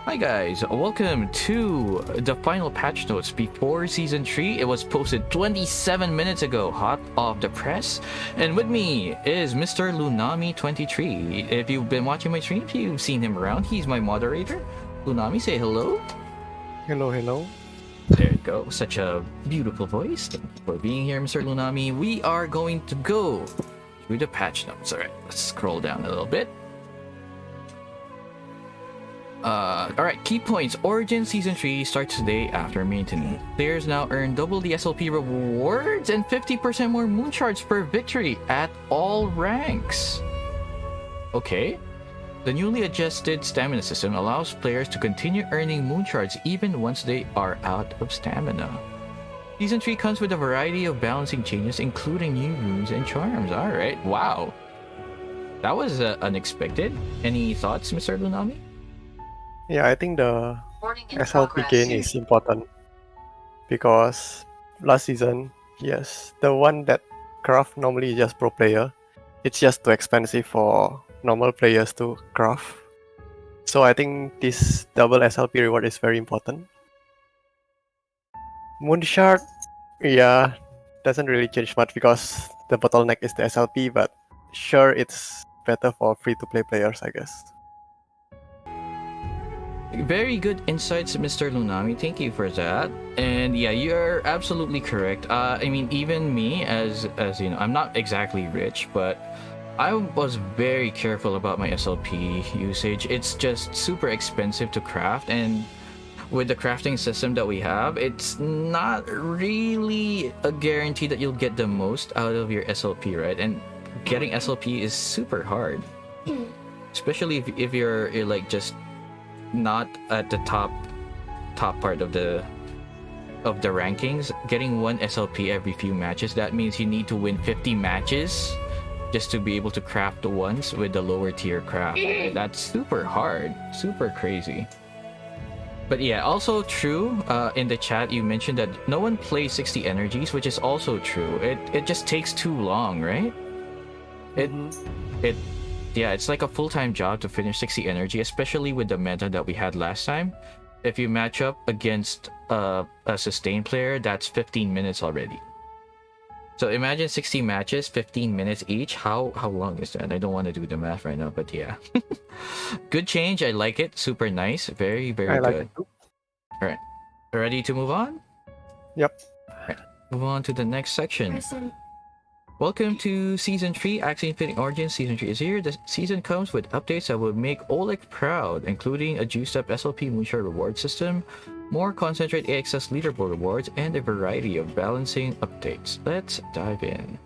Hi guys, welcome to the final patch notes before Season 3. It was posted 27 minutes ago, hot off the press. And with me is Mr. Leunammi23. If you've been watching my streams, you've seen him around. He's my moderator. Leunammi, say hello. Hello, hello. There you go. Such a beautiful voice. Thank you for being here, Mr. Leunammi. We are going to go through the patch notes. Alright, let's scroll down a little bit. Alright, key points. Origin Season 3 starts today after maintenance. Players now earn double the SLP rewards and 50% more moon shards per victory at all ranks. Okay. The newly adjusted stamina system allows players to continue earning moon shards even once they are out of stamina. Season 3 comes with a variety of balancing changes, including new runes and charms. Alright, wow. That was unexpected. Any thoughts, Mr. Leunammi? Yeah, I think the SLP gain is important because last season, yes, the one that craft normally is just pro player. It's just too expensive for normal players to craft. So I think this double SLP reward is very important. Moon Shard, yeah, doesn't really change much because the bottleneck is the SLP, but sure, it's better for free-to-play players, I guess. Very good insights, Mr. Leunammi. Thank you for that. And yeah, you're absolutely correct. I mean, even me, as you know, I'm not exactly rich, but I was very careful about my SLP usage. It's just super expensive to craft, and with the crafting system that we have, it's not really a guarantee that you'll get the most out of your SLP, right? And getting SLP is super hard, especially if you're like just not at the top part of the rankings. Getting one SLP every few matches, that means you need to win 50 matches just to be able to craft the ones with the lower tier craft. That's super hard, super crazy. But yeah, also true, in the chat you mentioned that no one plays 60 energies, which is also true. It just takes too long, right? Yeah, it's like a full-time job to finish 60 energy, especially with the meta that we had last time. If you match up against a sustain player, that's 15 minutes already. So imagine 60 matches, 15 minutes each. How long is that? I don't want to do the math right now, but yeah. Good change. I like it. Super nice. Very, very I good. like it too. All right. Ready to move on? Yep. Right. Move on to the next section. Welcome to Season 3. Axie Infinite Origins Season 3 is here. The season comes with updates that will make Oleg proud, including a juiced-up SLP Moonshard reward system, more concentrate AXS leaderboard rewards, and a variety of balancing updates. Let's dive in.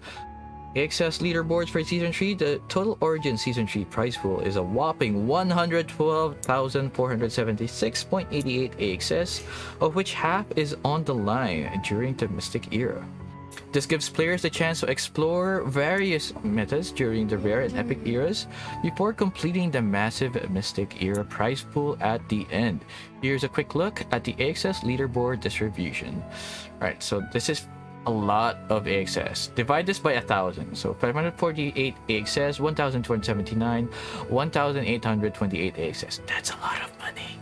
AXS leaderboards for Season 3. The total Origin Season 3 prize pool is a whopping 112,476.88 AXS, of which half is on the line during the Mystic era. This gives players the chance to explore various metas during the Rare and Epic eras before completing the massive Mystic era prize pool at the end. Here's a quick look at the AXS leaderboard distribution. Alright, so this is a lot of AXS. Divide this by 1,000. So 548 AXS, 1,279, 1,828 AXS. That's a lot of money.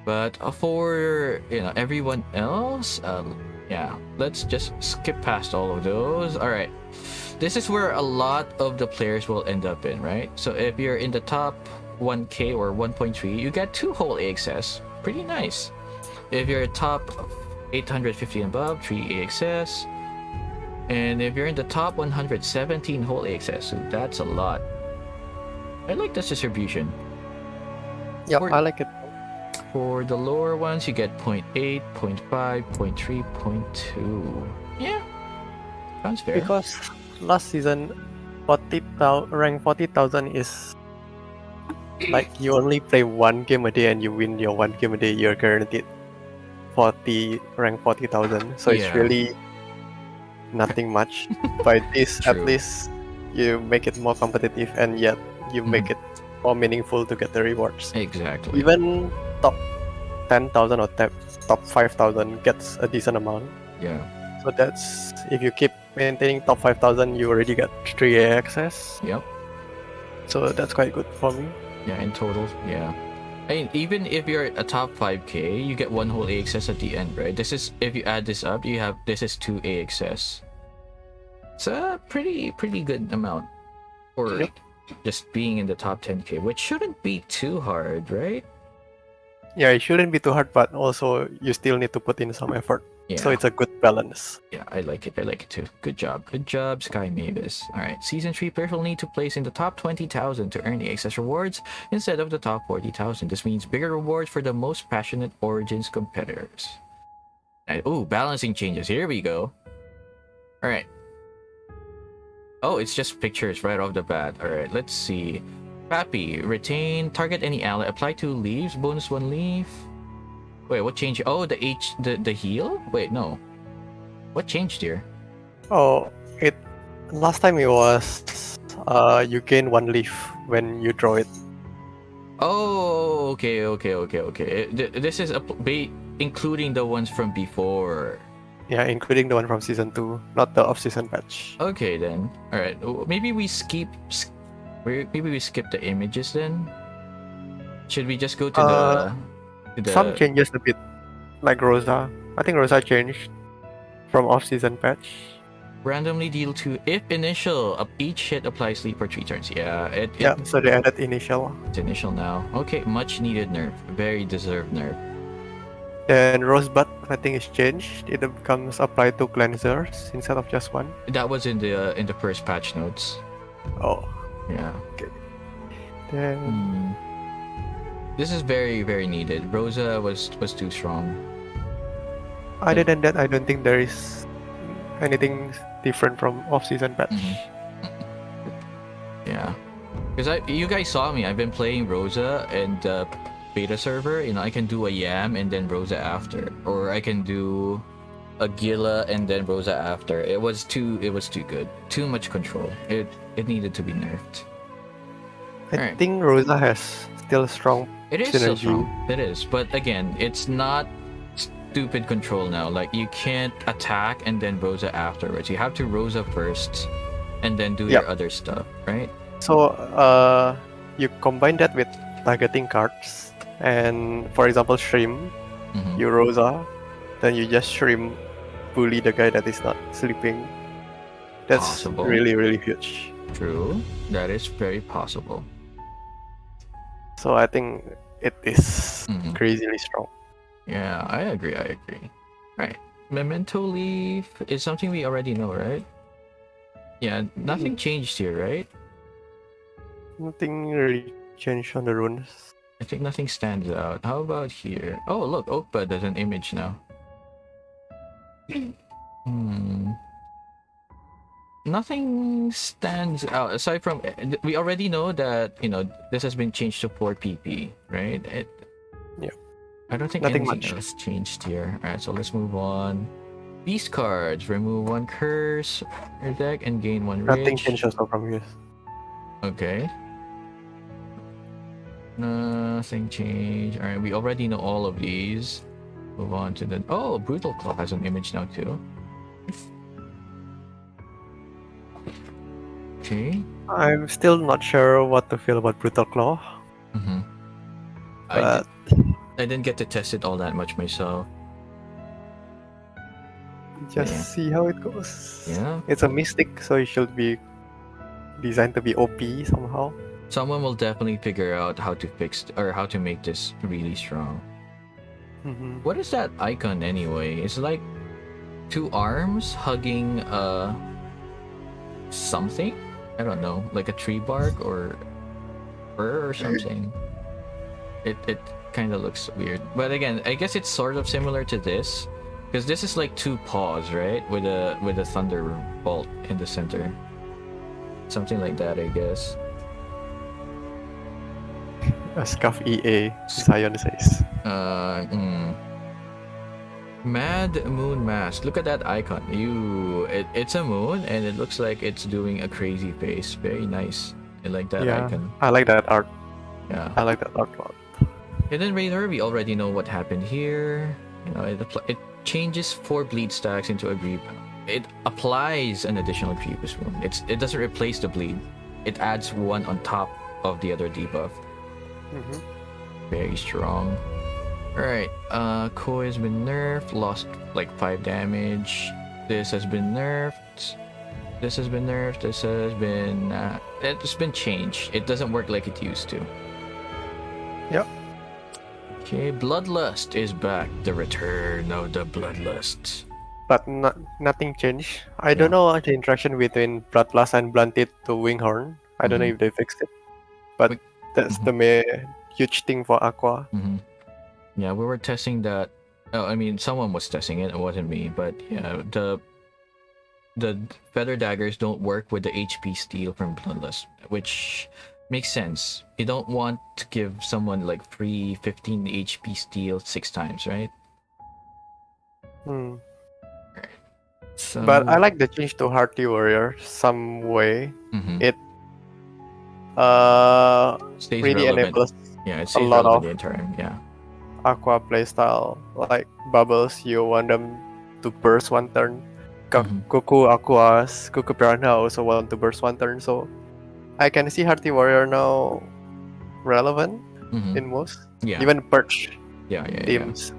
But for everyone else, yeah, let's just skip past all of those. All right, this is where a lot of the players will end up in, right? So if you're in the top 1k or 1.3, you get 2 whole AXS. Pretty nice. If you're top 850 and above, 3 AXS. And if you're in the top 117 whole AXS, so that's a lot. I like this distribution. Yep, I like it. For the lower ones, you get 0.8, 0.5, 0.3, 0.2. Yeah, sounds fair. Because last season, rank 40,000 is like you only play one game a day and you win your one game a day, you're guaranteed rank 40,000. So it's really nothing much. By this, at least you make it more competitive, and yet you make it more meaningful to get the rewards. Exactly. Even top 10,000 or top 5,000 gets a decent amount. Yeah. So that's, if you keep maintaining top 5,000, you already get 3 access. Yep. So that's quite good for me. Yeah, in total, yeah. I mean, even if you're a top 5k, you get one whole AXS at the end, right? This is, if you add this up, you have, this is 2 AXS. It's a pretty good amount for Yep. just being in the top 10k, which shouldn't be too hard, right? Yeah, it shouldn't be too hard, but also you still need to put in some effort. Yeah. So it's a good balance. Yeah, I like it too. Good job, Sky Mavis. Alright, Season 3 players will need to place in the top 20,000 to earn the access rewards instead of the top 40,000. This means bigger rewards for the most passionate Origins competitors. Oh, balancing changes. Here we go. Alright. Oh, it's just pictures right off the bat. Alright, let's see. Pappy, retain, target any ally, apply 2 leaves, bonus 1 leaf. Wait, what changed? Oh, the heal? Wait, no. What changed here? Oh, it last time it was you gain 1 leaf when you draw it. Oh, okay. This is including the ones from before. Yeah, including the one from season 2, not the off-season patch. Okay then. All right. Maybe we skip the images then. Should we just go to the Some changes a bit, like Rosa. I think Rosa changed from off-season patch. randomly deal 2 if initial of each hit applies sleep for 3 turns? Yeah, So they added initial. it's initial now. Okay, much needed nerf. Very deserved nerf. Then Rosebud, I think is changed. It becomes applied to cleansers instead of just one. That was in the first patch notes. Oh, Yeah. then This is very needed. Rosa was too strong. other than that, I don't think there is anything different from off-season patch. Yeah, because you guys saw me. I've been playing Rosa and beta server. You know, I can do a Yam and then Rosa after, or I can do a Gila and then Rosa after. It was too good. Too much control. It needed to be nerfed. I Alright. think Rosa has still strong It is still synergy. strong. It is, but again, it's not stupid control now. Like, you can't attack and then Rosa afterwards. You have to Rosa first and then do your other stuff, right? So you combine that with targeting cards, and for example Shrimp, Mhm. you Rosa, then you just Shrimp bully the guy that is not sleeping. That's Possible. really huge. True. That is very possible. So I think it is Mhm. crazily strong. Yeah, I agree. Right. Memento leaf is something we already know, right? Yeah, nothing changed here, right? Nothing really changed on the runes. I think nothing stands out. How about here? Oh, look, Oakbud has an image now. Nothing stands out aside from, we already know that, you know, this has been changed to 4 PP, right? I don't think Nothing anything much. else changed here. Alright, so let's move on. Beast cards, remove 1 curse your deck and gain 1 Nothing rage. changed also from here. Okay. Nothing changed. Alright, we already know all of these. Move on to the... Oh, Brutal Claw has an image now too. Okay. I'm still not sure what to feel about Brutal Claw. Mm-hmm. But I didn't get to test it all that much myself. just see how it goes. Yeah. It's a mystic, so it should be designed to be OP somehow. Someone will definitely figure out how to fix or how to make this really strong. What is that icon anyway? It's like 2 arms hugging something? I don't know, like a tree bark or fur or something. It kind of looks weird, but again, I guess it's sort of similar to this, because this is like 2 paws, right? With a thunder bolt in the center. Something like that, I guess. A Scuff EA, Zion says. Mad Moon Mask. Look at that icon. It's a moon and it looks like it's doing a crazy face. Very nice. I like that icon. I like that art. Yeah. I like that art a lot. Hidden Razor, we already know what happened here. You know, it changes 4 bleed stacks into a grief. It applies an additional grievous wound. It doesn't replace the bleed. It adds 1 on top of the other debuff. very strong. Alright, Koi has been nerfed, lost like 5 damage. This has been nerfed. This has been nerfed. This has been it's been changed. It doesn't work like it used to. Yep. Okay, Bloodlust is back. The return of the Bloodlust. But nothing changed. I don't know the interaction between Bloodlust and Blunted to Winghorn. I don't know if they fixed it. But that's the main huge thing for Aqua. Yeah, we were testing that. Oh, I mean, someone was testing it. It wasn't me. But yeah, the feather daggers don't work with the HP steal from Bloodlust, which makes sense. You don't want to give someone like free 15 HP steal 6 times, right? So, but I like the change to Hearty Warrior some way. It stays really relevant. enables Yeah, it a stays lot relevant of the entire time. Yeah. Aqua playstyle. Like bubbles, you want them to burst one turn. Cuckoo Aquas, Cuckoo Piranha also want to burst one turn. So I can see Hearty Warrior now relevant in most. Yeah. Even Perch Yeah. teams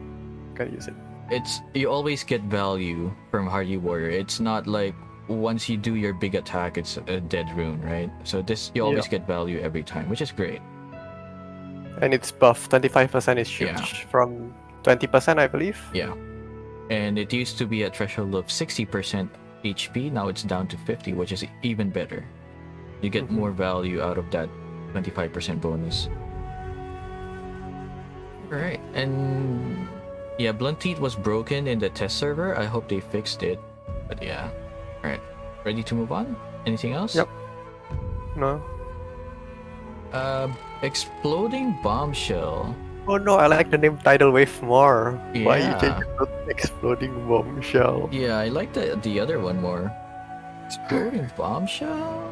can use it. It's you always get value from Hardy Warrior. It's not like once you do your big attack, it's a dead rune, right? So this you always get value every time, which is great. And it's buff 25% is huge from 20%, I believe. Yeah, and it used to be a threshold of 60% HP. Now it's down to 50, which is even better. You get more value out of that 25% bonus. All right, and yeah, Blunt Teeth was broken in the test server. I hope they fixed it. But yeah. Alright. Ready to move on? Anything else? Yep. No. Exploding Bombshell. Oh no, I like the name Tidal Wave more. Yeah. Why you change it to Exploding Bombshell? Yeah, I like the other one more. Exploding Bombshell?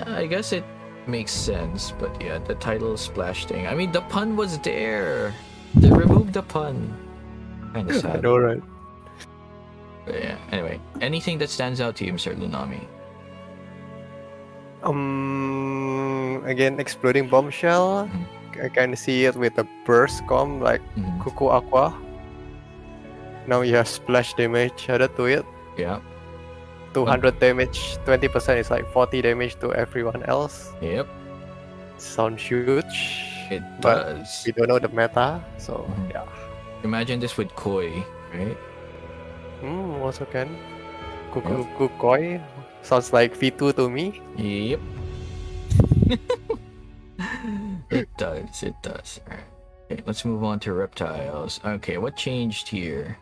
I guess it makes sense, but yeah, the title splash thing. I mean, the pun was there. They removed the pun. Kind of sad. I know, right? But yeah, anyway. Anything that stands out to you, Mr. Leunammi? Again, Exploding Bombshell. I can see it with the burst com like Cuckoo Aqua. Now you have splash damage added to it. Yeah. 200 damage, 20% is like 40 damage to everyone else. Yep. Sounds huge. It but does. we don't know the meta, so yeah. Imagine this with Koi, right? Also can. Kukoi sounds like V2 to me. Yep. It does. It does. Alright. Okay, let's move on to reptiles. Okay, what changed here?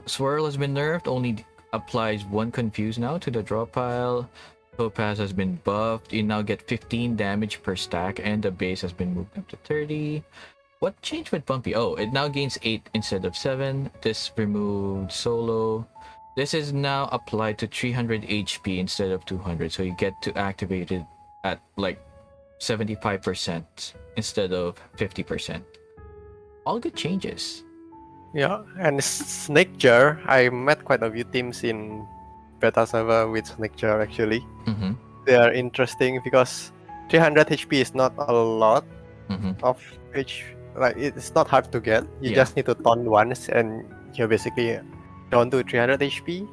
Swirl has been nerfed. Only applies 1 confuse now to the draw pile. Topaz has been buffed. You now get 15 damage per stack, and the base has been moved up to 30. What changed with Bumpy? Oh, it now gains 8 instead of 7. This removed solo. This is now applied to 300 HP instead of 200, so you get to activate it at like 75% instead of 50%. All good changes. Yeah, and Snake Jar, I met quite a few teams in beta server with Snake Jar actually. They are interesting because 300 HP is not a lot of HP. Like it's not hard to get. You just need to taunt once and you're basically down to 300 HP.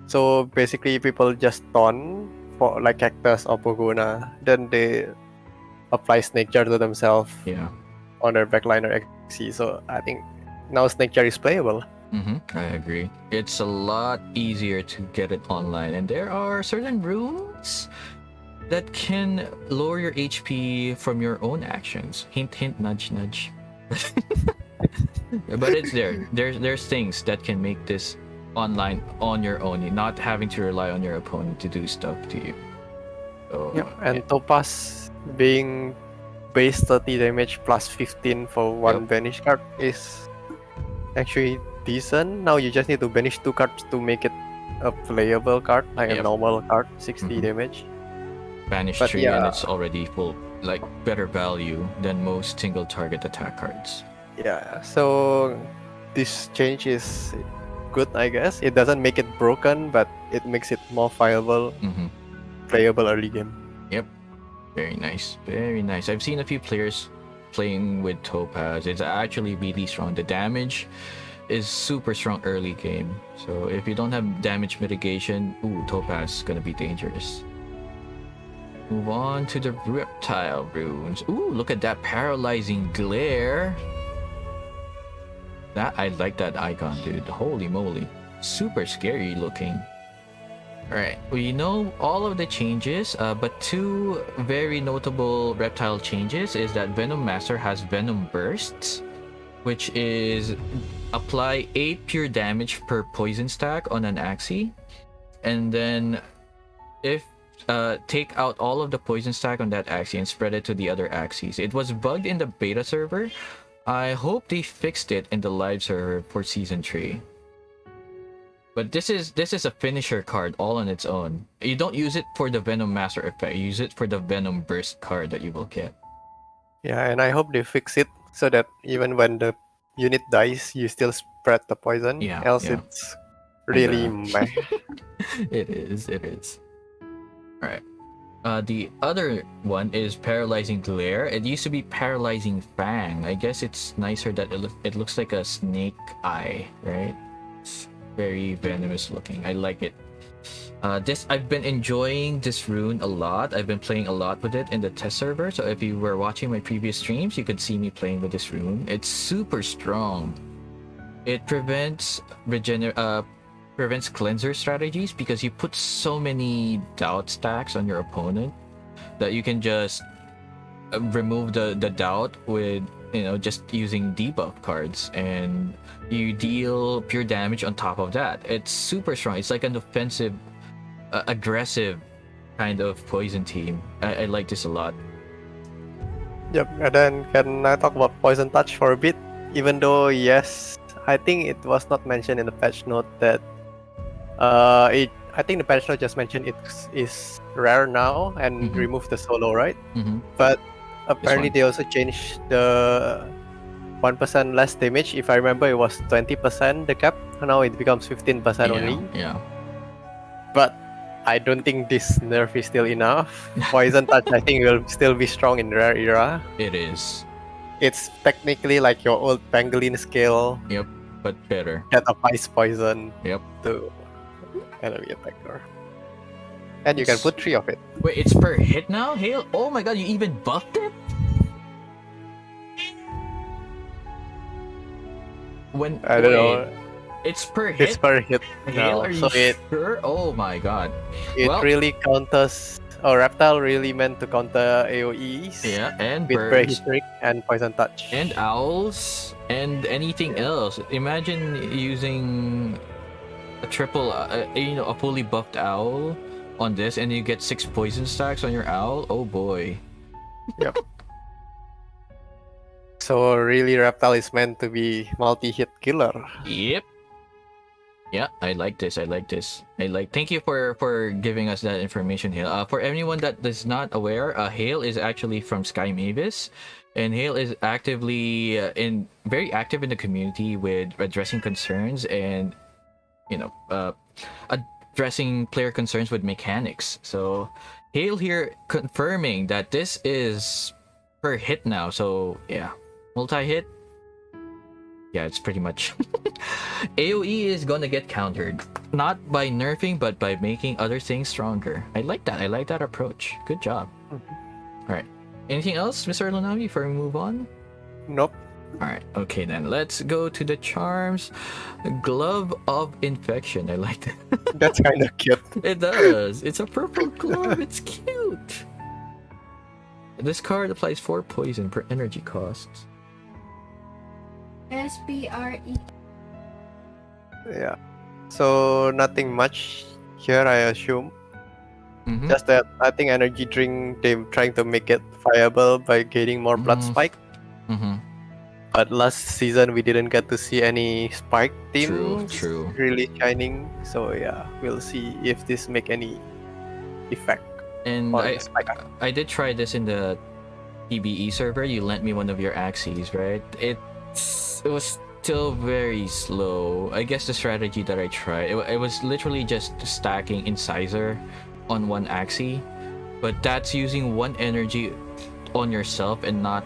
So basically people just taunt for like Cactus or Pogona. Then they apply Snake Jar to themselves on their backliner Axie. So I think now Snake Jar is playable. I agree. It's a lot easier to get it online, and there are certain runes that can lower your HP from your own actions. Hint, hint, nudge, nudge. But it's there. There's things that can make this online on your own. You're not having to rely on your opponent to do stuff to you. So, and Topaz being base 30 damage plus 15 for one banish card is actually decent. Now you just need to banish 2 cards to make it a playable card, like a normal card, 60 damage. Banish 3 and it's already full, like better value than most single target attack cards. Yeah, so this change is good, I guess. It doesn't make it broken, but it makes it more viable, playable early game. Yep. Very nice. Very nice. I've seen a few players playing with Topaz. It's actually really strong. The damage is super strong early game. So if you don't have damage mitigation, ooh, Topaz is gonna be dangerous. Move on to the reptile runes. Ooh, look at that paralyzing glare. That I like that icon, dude. Holy moly. Super scary looking. Alright, we know all of the changes, but two very notable reptile changes is that Venom Master has Venom Bursts, which is apply 8 pure damage per poison stack on an Axie, and then if take out all of the poison stack on that Axie and spread it to the other Axies. It was bugged in the beta server. I hope they fixed it in the live server for season 3. But this is a finisher card all on its own. You don't use it for the Venom Master effect. You use it for the Venom Burst card that you will get. Yeah, and I hope they fix it so that even when the unit dies, you still spread the poison. Yeah, Else yeah. it's really meh. It is. Alright. The other one is Paralyzing Glare. It used to be Paralyzing Fang. I guess it's nicer that it looks like a snake eye, right? It's very venomous looking. I like it. I've been enjoying this rune a lot. I've been playing a lot with it in the test server. So if you were watching my previous streams, you could see me playing with this rune. It's super strong. It prevents cleanser strategies because you put so many doubt stacks on your opponent that you can just remove the doubt with, you know, just using debuff cards, and you deal pure damage on top of that. It's super strong. It's like an offensive, aggressive kind of poison team. I like this a lot. Yep, and then can I talk about Poison Touch for a bit? Even though, yes, I think it was not mentioned in the patch note that I think the patch note just mentioned it is rare now and remove the solo, right? But apparently they also changed the 1% less damage. If I remember, it was 20% the cap. Now it becomes 15% only. Yeah. But I don't think this nerf is still enough. Poison Touch, I think, will still be strong in rare era. It is. It's technically like your old Pangolin skill. Yep, but better. That applies poison Yep. to enemy attacker. And you can put 3 of it. Wait, it's per hit now? Hail? Oh my god, you even buffed it? I don't know. It's per hit? It's per hit Hail, now. are So you sure? Oh my god. it Well, really counters. Reptile really meant to counter AoEs. yeah, and With birds, Prehistoric and Poison Touch. and owls, and anything else. Imagine using a triple, a fully buffed owl on this, and you get 6 poison stacks on your owl. Oh boy. Yep. So really, Reptile is meant to be multi-hit killer. Yep. Yeah, I like this. Thank you for giving us that information, Hale. For anyone that is not aware, Hale is actually from Sky Mavis, and Hale is actively very active in the community with addressing concerns and addressing player concerns with mechanics. So Hale here confirming that this is per hit now. So yeah, multi-hit. Yeah, it's pretty much AoE is gonna get countered, not by nerfing but by making other things stronger. I like that approach. Good job. All right, anything else, Mr. Leunammi, before we move on? Nope. All right, okay, then let's go to the charms. Glove of Infection. I like that. That's kind of cute. It does. It's a purple glove. It's cute. This card applies 4 poison per energy cost. SPRE. Yeah. So nothing much here, I assume. Mhm. Just that I think energy drink, they're trying to make it viable by getting more blood spike. Mhm. But last season we didn't get to see any spike teams True. really shining. So yeah, we'll see if this make any effect And on the spike. I did try this in the PBE server. You lent me one of your Axies, right? It was still very slow. I guess the strategy that I tried, it was literally just stacking Incisor on one Axie, but that's using 1 energy on yourself and not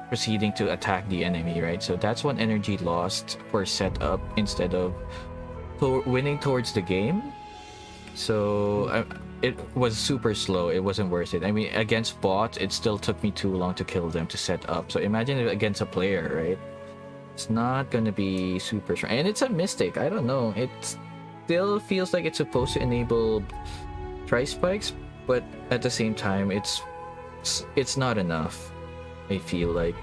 proceeding to attack the enemy, right? So that's one energy lost for setup instead of winning towards the game. So it was super slow. It wasn't worth it. I mean, against bots, it still took me too long to kill them to set up. So imagine it against a player, right? It's not gonna be super strong. And it's a Mystic. I don't know. It still feels like it's supposed to enable tri-spikes, but at the same time, it's not enough. I feel like.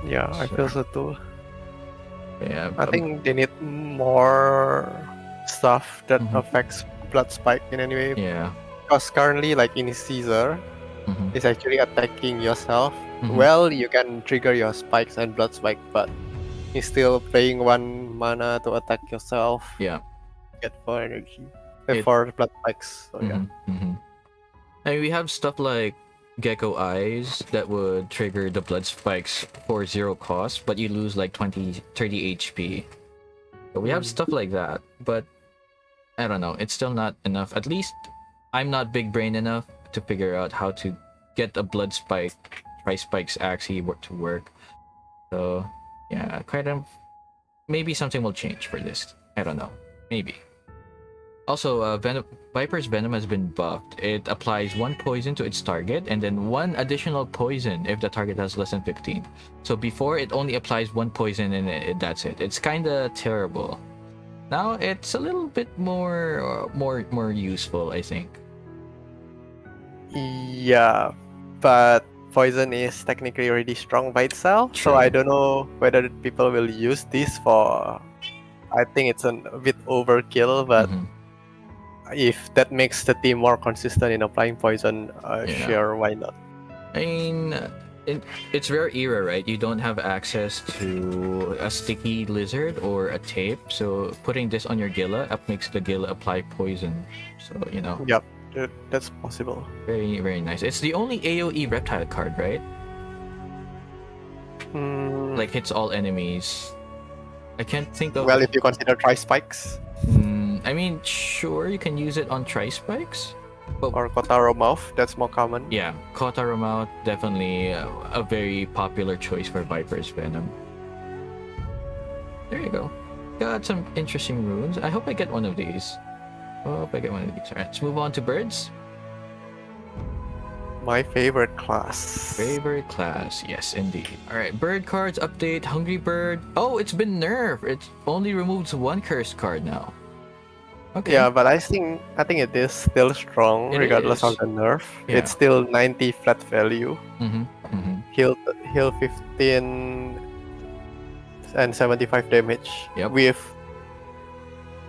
Yeah, I feel so too. Yeah, I think they need more stuff that affects blood spike in any way. Yeah. Because currently, like in Caesar, it's actually attacking yourself. Well, you can trigger your spikes and blood spike, but you're still paying 1 mana to attack yourself. Yeah. Get 4 energy. For blood spikes. So yeah. I mean, we have stuff like Gecko Eyes that would trigger the blood spikes for 0 cost, but you lose like 30 HP. So we have stuff like that, but I don't know. It's still not enough. At least I'm not big brain enough to figure out how to get a blood spike, tri-spikes Axie to work. So yeah, kind of. Maybe something will change for this. I don't know. Maybe. Also, Viper's Venom has been buffed. It applies 1 poison to its target and then 1 additional poison if the target has less than 15. So before, it only applies 1 poison and that's it. It's kind of terrible. Now it's a little bit more useful, I think. Yeah, but poison is technically already strong by itself. True. So I don't know whether people will use this for. I think it's a bit overkill, but. If that makes the team more consistent in applying poison, sure, why not? I mean, it's rare era, right? You don't have access to a sticky lizard or a tape, so putting this on your Gila makes the Gila apply poison. So, you know. Yep, that's possible. Very, very nice. It's the only AoE reptile card, right? Like hits all enemies. I can't think of. Well, if you consider tri-spikes. I mean, sure, you can use it on tri-spikes. Or Kotaro Mouth, that's more common. Yeah, Kotaro Mouth, definitely a very popular choice for Viper's Venom. There you go. Got some interesting runes. I hope I get one of these. Alright, let's move on to birds. My favorite class. Favorite class, yes, indeed. Alright, bird cards update. Hungry Bird. Oh, it's been nerfed. It only removes 1 cursed card now. Okay. Yeah, but I think it is still strong regardless of the nerf. Yeah. It's still 90 flat value. Heal 15 and 75 damage. Yep. With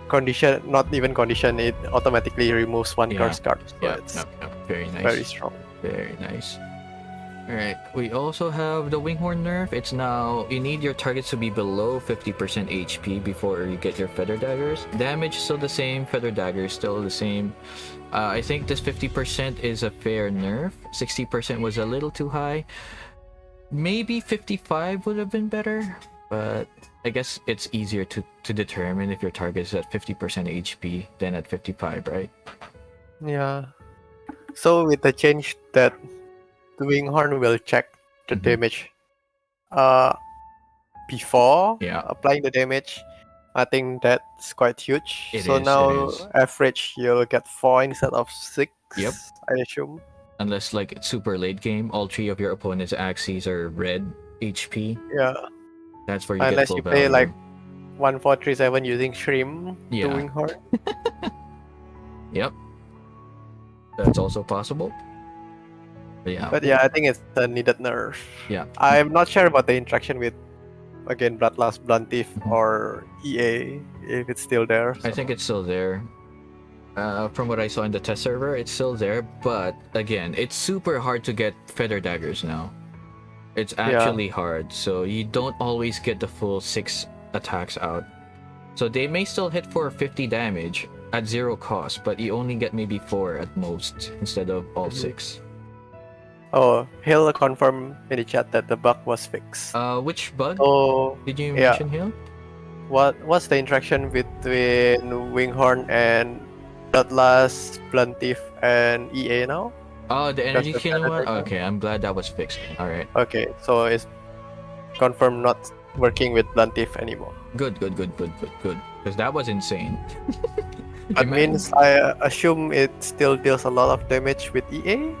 condition, not even condition, it automatically removes 1 curse card. So it's very nice. very strong. Very nice. Alright, we also have the Winghorn nerf. It's now, you need your targets to be below 50% HP before you get your Feather Daggers. Damage still the same, Feather Daggers still the same. I think this 50% is a fair nerf. 60% was a little too high. Maybe 55 would have been better, but I guess it's easier to determine if your target is at 50% HP than at 55, right? Yeah. So with the change that the Winghorn will check the damage before applying the damage, I think that's quite huge. Now average you'll get 4 instead of 6. Yep. I assume. Unless like it's super late game, all 3 of your opponent's Axies are red HP. Yeah. That's where you Unless get full you play value. like 1437 using Shrimp to Winghorn. Yep. That's also possible. But yeah, I think it's a needed nerf. Yeah. I'm not sure about the interaction with, again, Bloodlust, Bluntiff, or EA, if it's still there. So. I think it's still there. From what I saw in the test server, it's still there, but again, it's super hard to get Feather Daggers now. It's actually hard, so you don't always get the full 6 attacks out. So they may still hit for 50 damage at 0 cost, but you only get maybe 4 at most instead of all 6. Oh, Hill confirmed in the chat that the bug was fixed. Which bug? Oh, did you mention Hill? What's the interaction between Winghorn and Bloodlust, Bluntiff, and EA now? Oh, the energy the killing one? Predator. Okay, I'm glad that was fixed. Alright. Okay, so it's confirmed not working with Blantif anymore. Good. Because that was insane. That means I assume it still deals a lot of damage with EA,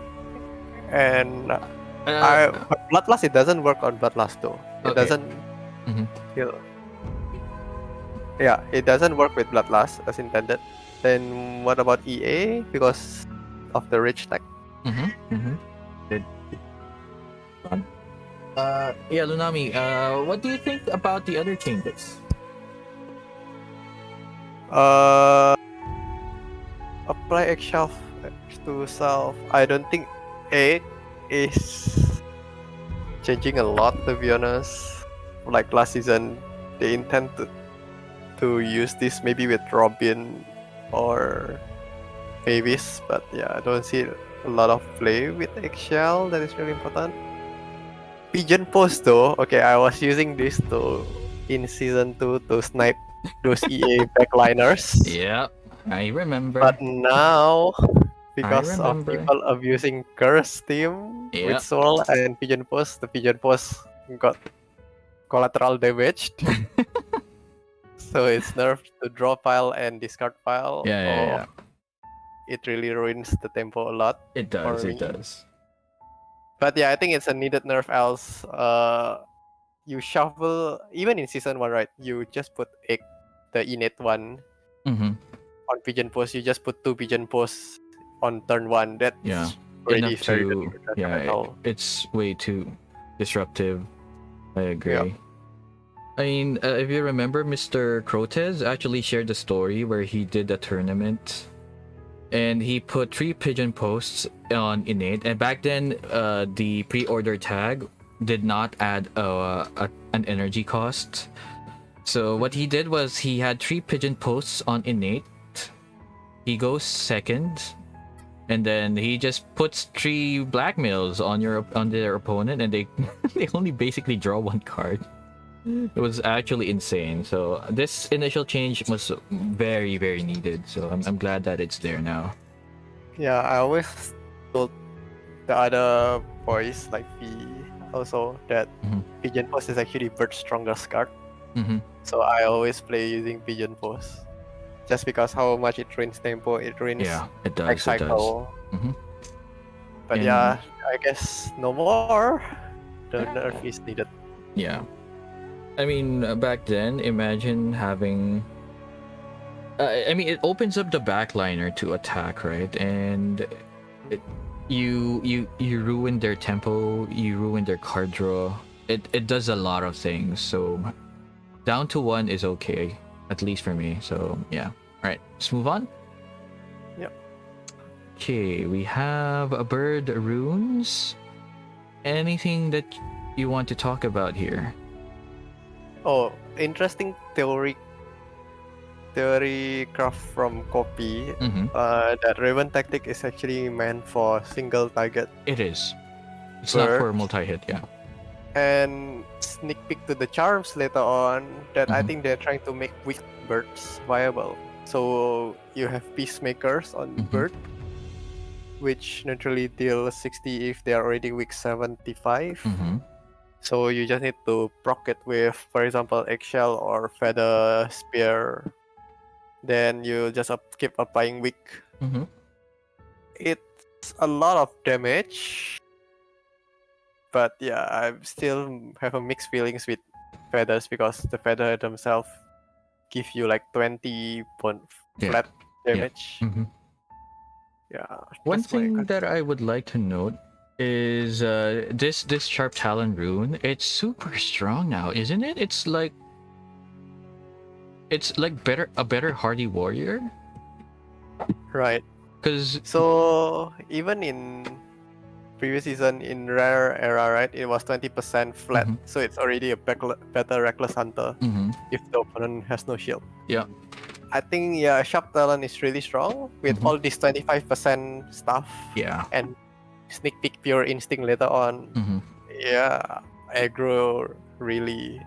and but Bloodlust, it doesn't work on Bloodlust though. It Okay. doesn't Mhm. kill. Yeah, it doesn't work with Bloodlust as intended. Then what about EA because of the rich tech? Good. Fun. Yeah, Leunammi, what do you think about the other changes? Apply X to self. I don't think it is changing a lot, to be honest. Like last season, they intend to use this maybe with Robin or Mavis, but yeah, I don't see a lot of play with Eggshell. That is really important. Pigeon Post though, okay, I was using this in season 2 to snipe those EA backliners. Yeah, I remember. But now, because of remember. people abusing Curse team Yeah. with Soul and Pigeon Post, the Pigeon Post got collateral damaged. So it's nerfed to draw pile and discard pile. Yeah. It really ruins the tempo a lot. It does. for It me. does. But yeah, I think it's a needed nerf, else you shuffle, even in season 1, right? You just put egg, the innate one, Mm-hmm. on Pigeon Post. You just put 2 Pigeon Posts on turn 1. That's Yeah. already Enough very to it's way too disruptive. I agree. Yeah. I mean, if you remember, Mr. Crotez actually shared the story where he did a tournament and he put 3 pigeon posts on innate, and back then the pre-order tag did not add an energy cost. So what he did was he had 3 pigeon posts on innate. He goes second, and then he just puts 3 blackmails on their opponent, and they they only basically draw 1 card. It was actually insane. So this initial change was very, very needed. So I'm glad that it's there now. Yeah, I always told the other boys like V also that Pigeon Post is actually Bird's strongest card. So I always play using Pigeon Post. Just because how much it ruins tempo, it ruins it does. cycle. It does. But yeah, I guess no more. The nerf is needed. Yeah. I mean, back then, imagine having. I mean, it opens up the backliner to attack, right? And you ruin their tempo, you ruin their card draw. It does a lot of things. So down to 1 is okay, at least for me. So yeah. All right, let's move on. Yep. Okay, we have a bird runes. Anything that you want to talk about here? Oh, interesting theory craft from Copy. That Raven tactic is actually meant for single target. It is. It's not for multi-hit, yeah. And sneak peek to the charms later on, that I think they're trying to make weak birds viable. So you have peacemakers on bird, which naturally deal 60 if they are already weak 75. So you just need to proc it with, for example, Eggshell or Feather Spear. Then you just keep applying weak. It's a lot of damage. But yeah, I still have a mixed feelings with Feathers because the Feather themselves give you like 20 flat damage. Yeah. One thing that I would like to note is this Sharp Talon rune. It's super strong now, isn't it? It's like a better hardy warrior. Right. Because so even in previous season in rare era, right, it was 20% flat, so it's already a better reckless hunter if the opponent has no shield. Yeah. I think Sharp Talon is really strong with all this 25% stuff. Yeah. And sneak peek pure instinct later on. Yeah, aggro really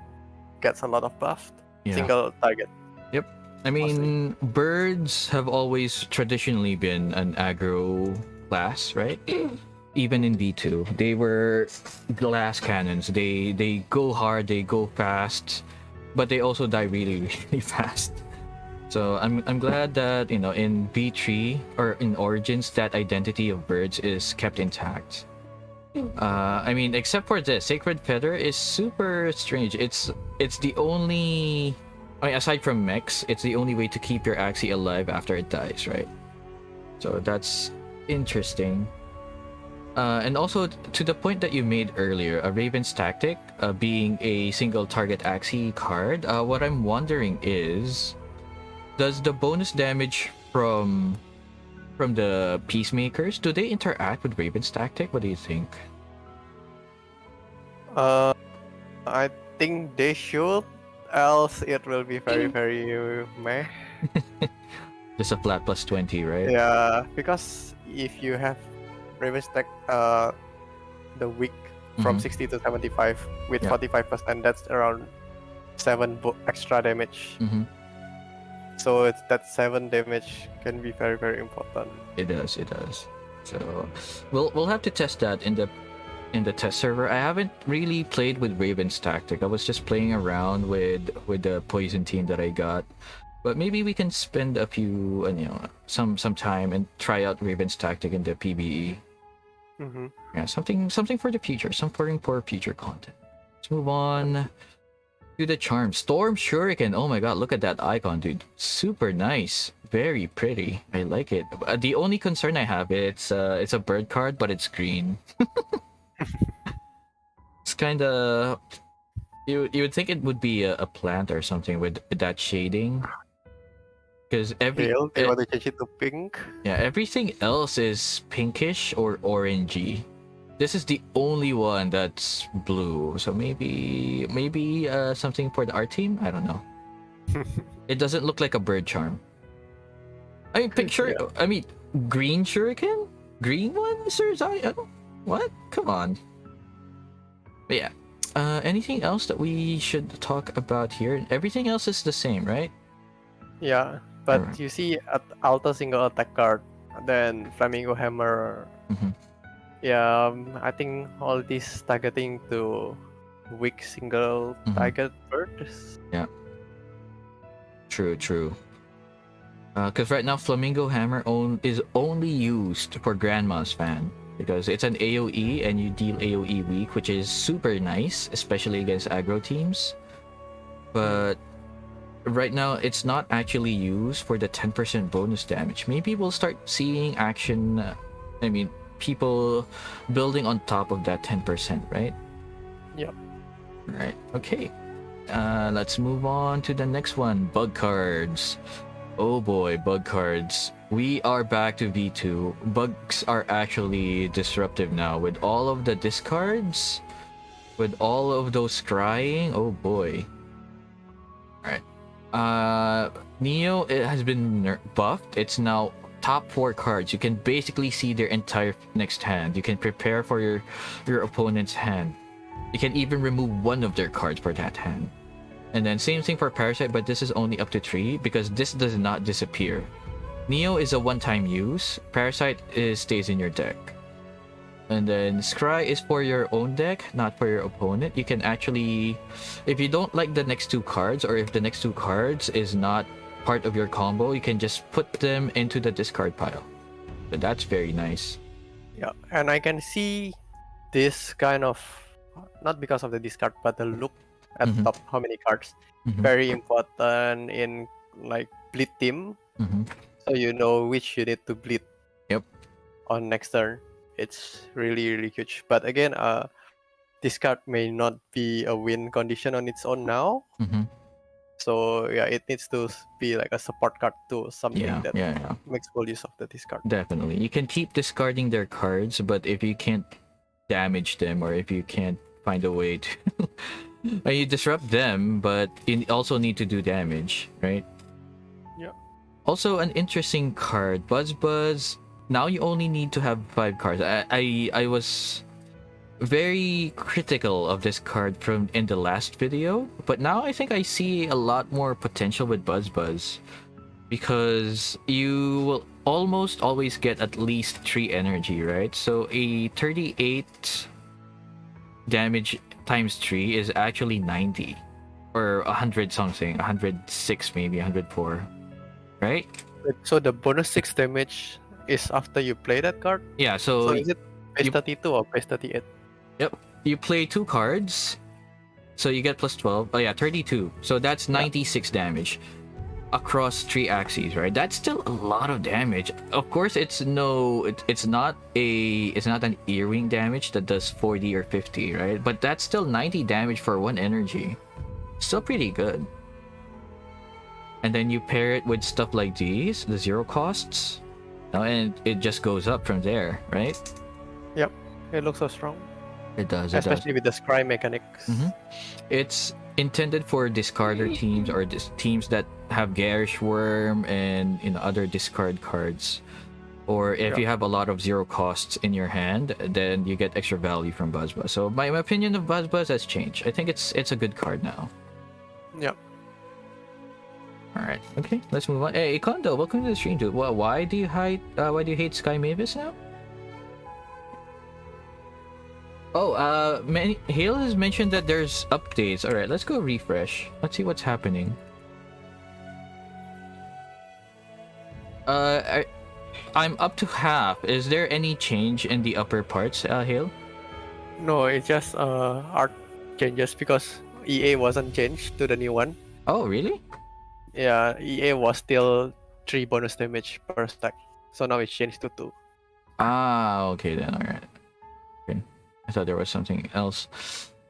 gets a lot of buff. Single target. Yep. I mean, birds have always traditionally been an aggro class, right? Even in V2, they were glass cannons. They go hard, they go fast, but they also die really really fast. So I'm glad that in V3 or in Origins that identity of birds is kept intact. I mean, except for this, Sacred Feather is super strange. It's the only, I mean, aside from mechs, it's the only way to keep your Axie alive after it dies, right? So that's interesting. And also to the point that you made earlier, a Raven's Tactic being a single target Axie card, what I'm wondering is, does the bonus damage from the Peacemakers, do they interact with Raven's Tactic? What do you think? I think they should, else it will be very very meh. Just a flat plus 20, right? Yeah, because if you have Raven stack the weak from 60 to 75 with 45%, that's around 7 extra damage. So that 7 damage can be very very important. It does. So we'll have to test that in the test server. I haven't really played with Raven's Tactic. I was just playing around with the poison team that I got. But maybe we can spend a few, some time and try out Raven's Tactic in the PBE. Yeah, something for the future, something for future content. Let's move on to the charm. Storm Shuriken. Oh my god, look at that icon, dude. Super nice, very pretty. I like it. The only concern I have, it's a bird card, but it's green. It's kind of, you would think it would be a plant or something with that shading. Because they want to change it to pink. Yeah, everything else is pinkish or orangey. This is the only one that's blue. So maybe something for our team. I don't know. It doesn't look like a bird charm. I mean, picture. Yeah. I mean, green shuriken, green one, sir. What? Come on. But yeah. Anything else that we should talk about here? Everything else is the same, right? Yeah. But you see at auto single attack card, then Flamingo Hammer. Yeah, I think all this targeting to weak single target birds. Yeah. True. Because right now Flamingo Hammer is only used for Grandma's fan because it's an AoE and you deal AoE weak, which is super nice, especially against aggro teams. But right now it's not actually used for the 10% bonus damage. Maybe we'll start seeing action, people building on top of that 10%, right? Yep. Right. Okay. Let's move on to the next one. Bug cards. Oh boy, bug cards. We are back to V2. Bugs are actually disruptive now with all of the discards, with all of those scrying. Oh boy. Alright. Neo, it has been buffed. It's now top 4 cards. You can basically see their entire next hand. You can prepare for your opponent's hand. You can even remove one of their cards for that hand. And then same thing for Parasite, but this is only up to 3 because this does not disappear. Neo is a one-time use. Parasite stays in your deck. And then Scry is for your own deck, not for your opponent. You can actually, if you don't like the next 2 cards, or if the next 2 cards is not part of your combo, you can just put them into the discard pile. So that's very nice. Yeah, and I can see this kind of, not because of the discard, but the look at top, how many cards. Very important in like bleed team. So you know which you need to bleed. Yep. On next turn. It's really really huge. But again, this card may not be a win condition on its own now. So yeah, it needs to be like a support card too, something that makes full use of the discard. Definitely. You can keep discarding their cards, but if you can't damage them, or if you can't find a way to you disrupt them, but you also need to do damage, right? Yeah. Also an interesting card, Buzz. Now you only need to have 5 cards. I was very critical of this card in the last video, but now I think I see a lot more potential with Buzz because you will almost always get at least 3 energy, right? So a 38 damage times 3 is actually 90. Or 100 something, 106 maybe, 104. Right? So the bonus 6 damage is after you play that card? Yeah, So so is it base 32 or base 38? yep, you play 2 cards, so you get plus 12. Oh yeah, 32. So that's 96 damage across 3 axes, right? That's still a lot of damage. Of course, it's not an earring damage that does 40 or 50, right? But that's still 90 damage for 1 energy. Still pretty good. And then you pair it with stuff like these, the 0 costs, and it just goes up from there, right? Yep, it looks so strong. It does. Especially with the scry mechanics. It's intended for discarder teams or teams that have Garish Worm and other discard cards. Or if you have a lot of 0 costs in your hand, then you get extra value from Buzzbuzz. So my opinion of Buzzbuzz has changed. I think it's a good card now. Yep. Alright, okay, let's move on. Hey, Kondo, welcome to the stream, dude. Well, why do you hate Sky Mavis now? Oh, Hale has mentioned that there's updates. Alright, let's go refresh. Let's see what's happening. I'm up to half. Is there any change in the upper parts, Hale? No, it's just art changes because EA wasn't changed to the new one. Oh, really? Yeah, EA was still 3 bonus damage per stack. So now it's changed to 2. Ah, okay then, alright. Okay. I thought there was something else.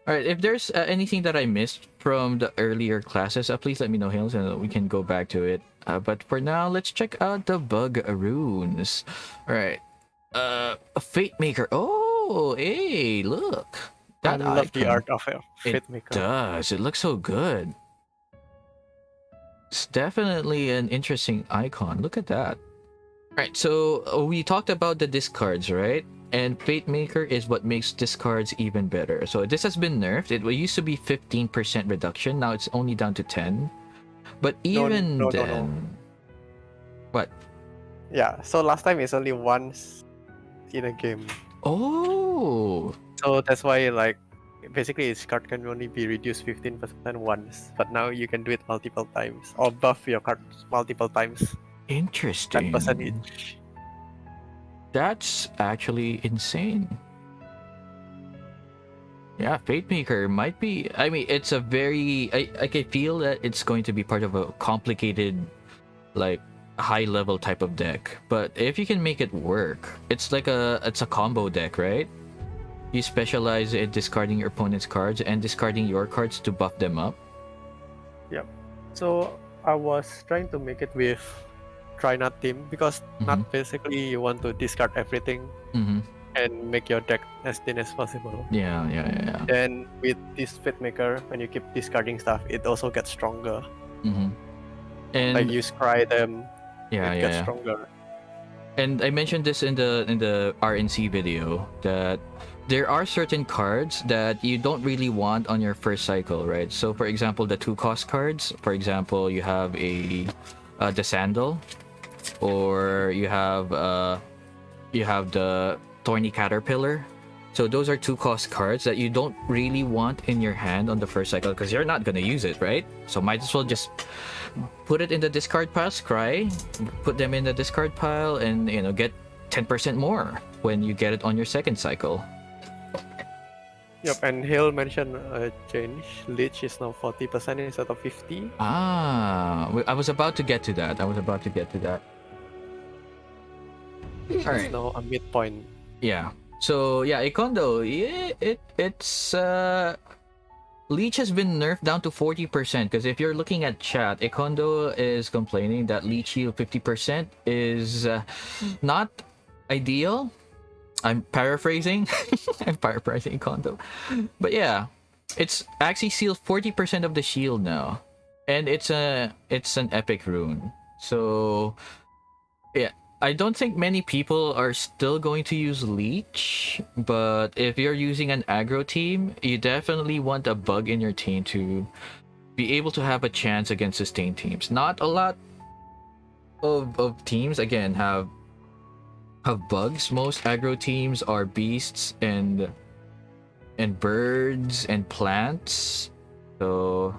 Alright, if there's anything that I missed from the earlier classes, please let me know, Hales, and we can go back to it. But for now, let's check out the bug runes. Alright. Fate Maker. Oh, hey, look. That I love the icon. art of a Fate Maker. It does. It looks so good. It's definitely an interesting icon. Look at that. Right, so we talked about the discards, right? And Fate Maker is what makes discards even better. So this has been nerfed. It used to be 15% reduction. Now it's only down to 10. But even no. What? Yeah, so last time it's only once in a game. Oh! So that's why, like, basically each card can only be reduced 15% once. But now you can do it multiple times. Or buff your cards multiple times. Interesting. 10% each. That's actually insane. Yeah, Fate Maker might be... I mean, it's a very... I can feel that it's going to be part of a complicated, like, high-level type of deck. But if you can make it work, it's like it's a combo deck, right? You specialize in discarding your opponent's cards and discarding your cards to buff them up. Yep. So I was trying to make it with Try Not team because not basically you want to discard everything and make your deck as thin as possible. Yeah. Then with this Fate Maker, when you keep discarding stuff, it also gets stronger. And like you scry them, it gets stronger. And I mentioned this in the RNC video that there are certain cards that you don't really want on your first cycle, right? So for example, the 2-cost cards. For example, you have the Sandal, or you have the Thorny Caterpillar. So those are 2-cost cards that you don't really want in your hand on the first cycle because you're not gonna use it, right? So might as well just put it in the discard pile, scry, put them in the discard pile, and get 10% more when you get it on your second cycle. Yep, and Hale mentioned a change. Leech is now 40% instead of 50. Ah, I was about to get to that. Alright. Now a midpoint. Yeah. So yeah, Ikondo, it's Leech has been nerfed down to 40% because if you're looking at chat, Ikondo is complaining that Leech heal 50% is not ideal. I'm paraphrasing. I'm paraphrasing Ikondo. But yeah, it's Axie seals 40% of the shield now. And it's an epic rune. So yeah, I don't think many people are still going to use Leech, but if you're using an aggro team, you definitely want a bug in your team to be able to have a chance against sustained teams. Not a lot of teams again have bugs. Most aggro teams are beasts and birds and plants. So,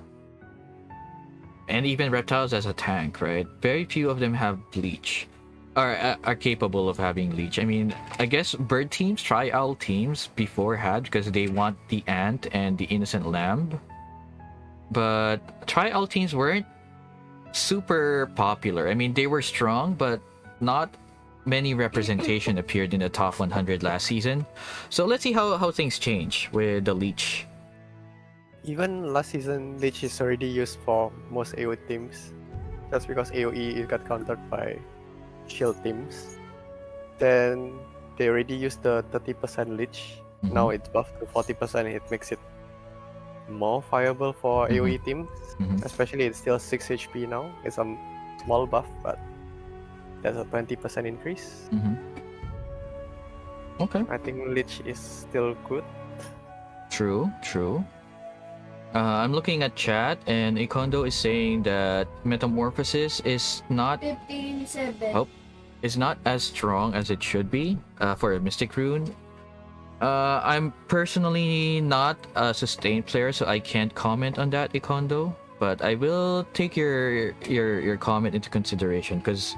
and even reptiles as a tank, right? Very few of them have leech, are capable of having leech. I mean, I guess bird teams, tri-owl teams before had, because they want the ant and the innocent lamb. But tri-owl teams weren't super popular. I mean, they were strong, but not many representation appeared in the top 100 last season. So let's see how things change with the leech. Even last season, Lich is already used for most AoE teams. That's because AoE it got countered by shield teams. Then they already used the 30% Lich. Mhm. Now it's buffed to 40%. It makes it more viable for AoE teams. Especially it's still 6 HP now. It's a small buff, but that's a 20% increase. Okay. I think Lich is still good. True. I'm looking at chat, and Ikondo is saying that Metamorphosis is not 15-7. Oh, is not as strong as it should be for a Mystic Rune. I'm personally not a sustained player, so I can't comment on that, Ikondo. But I will take your comment into consideration, because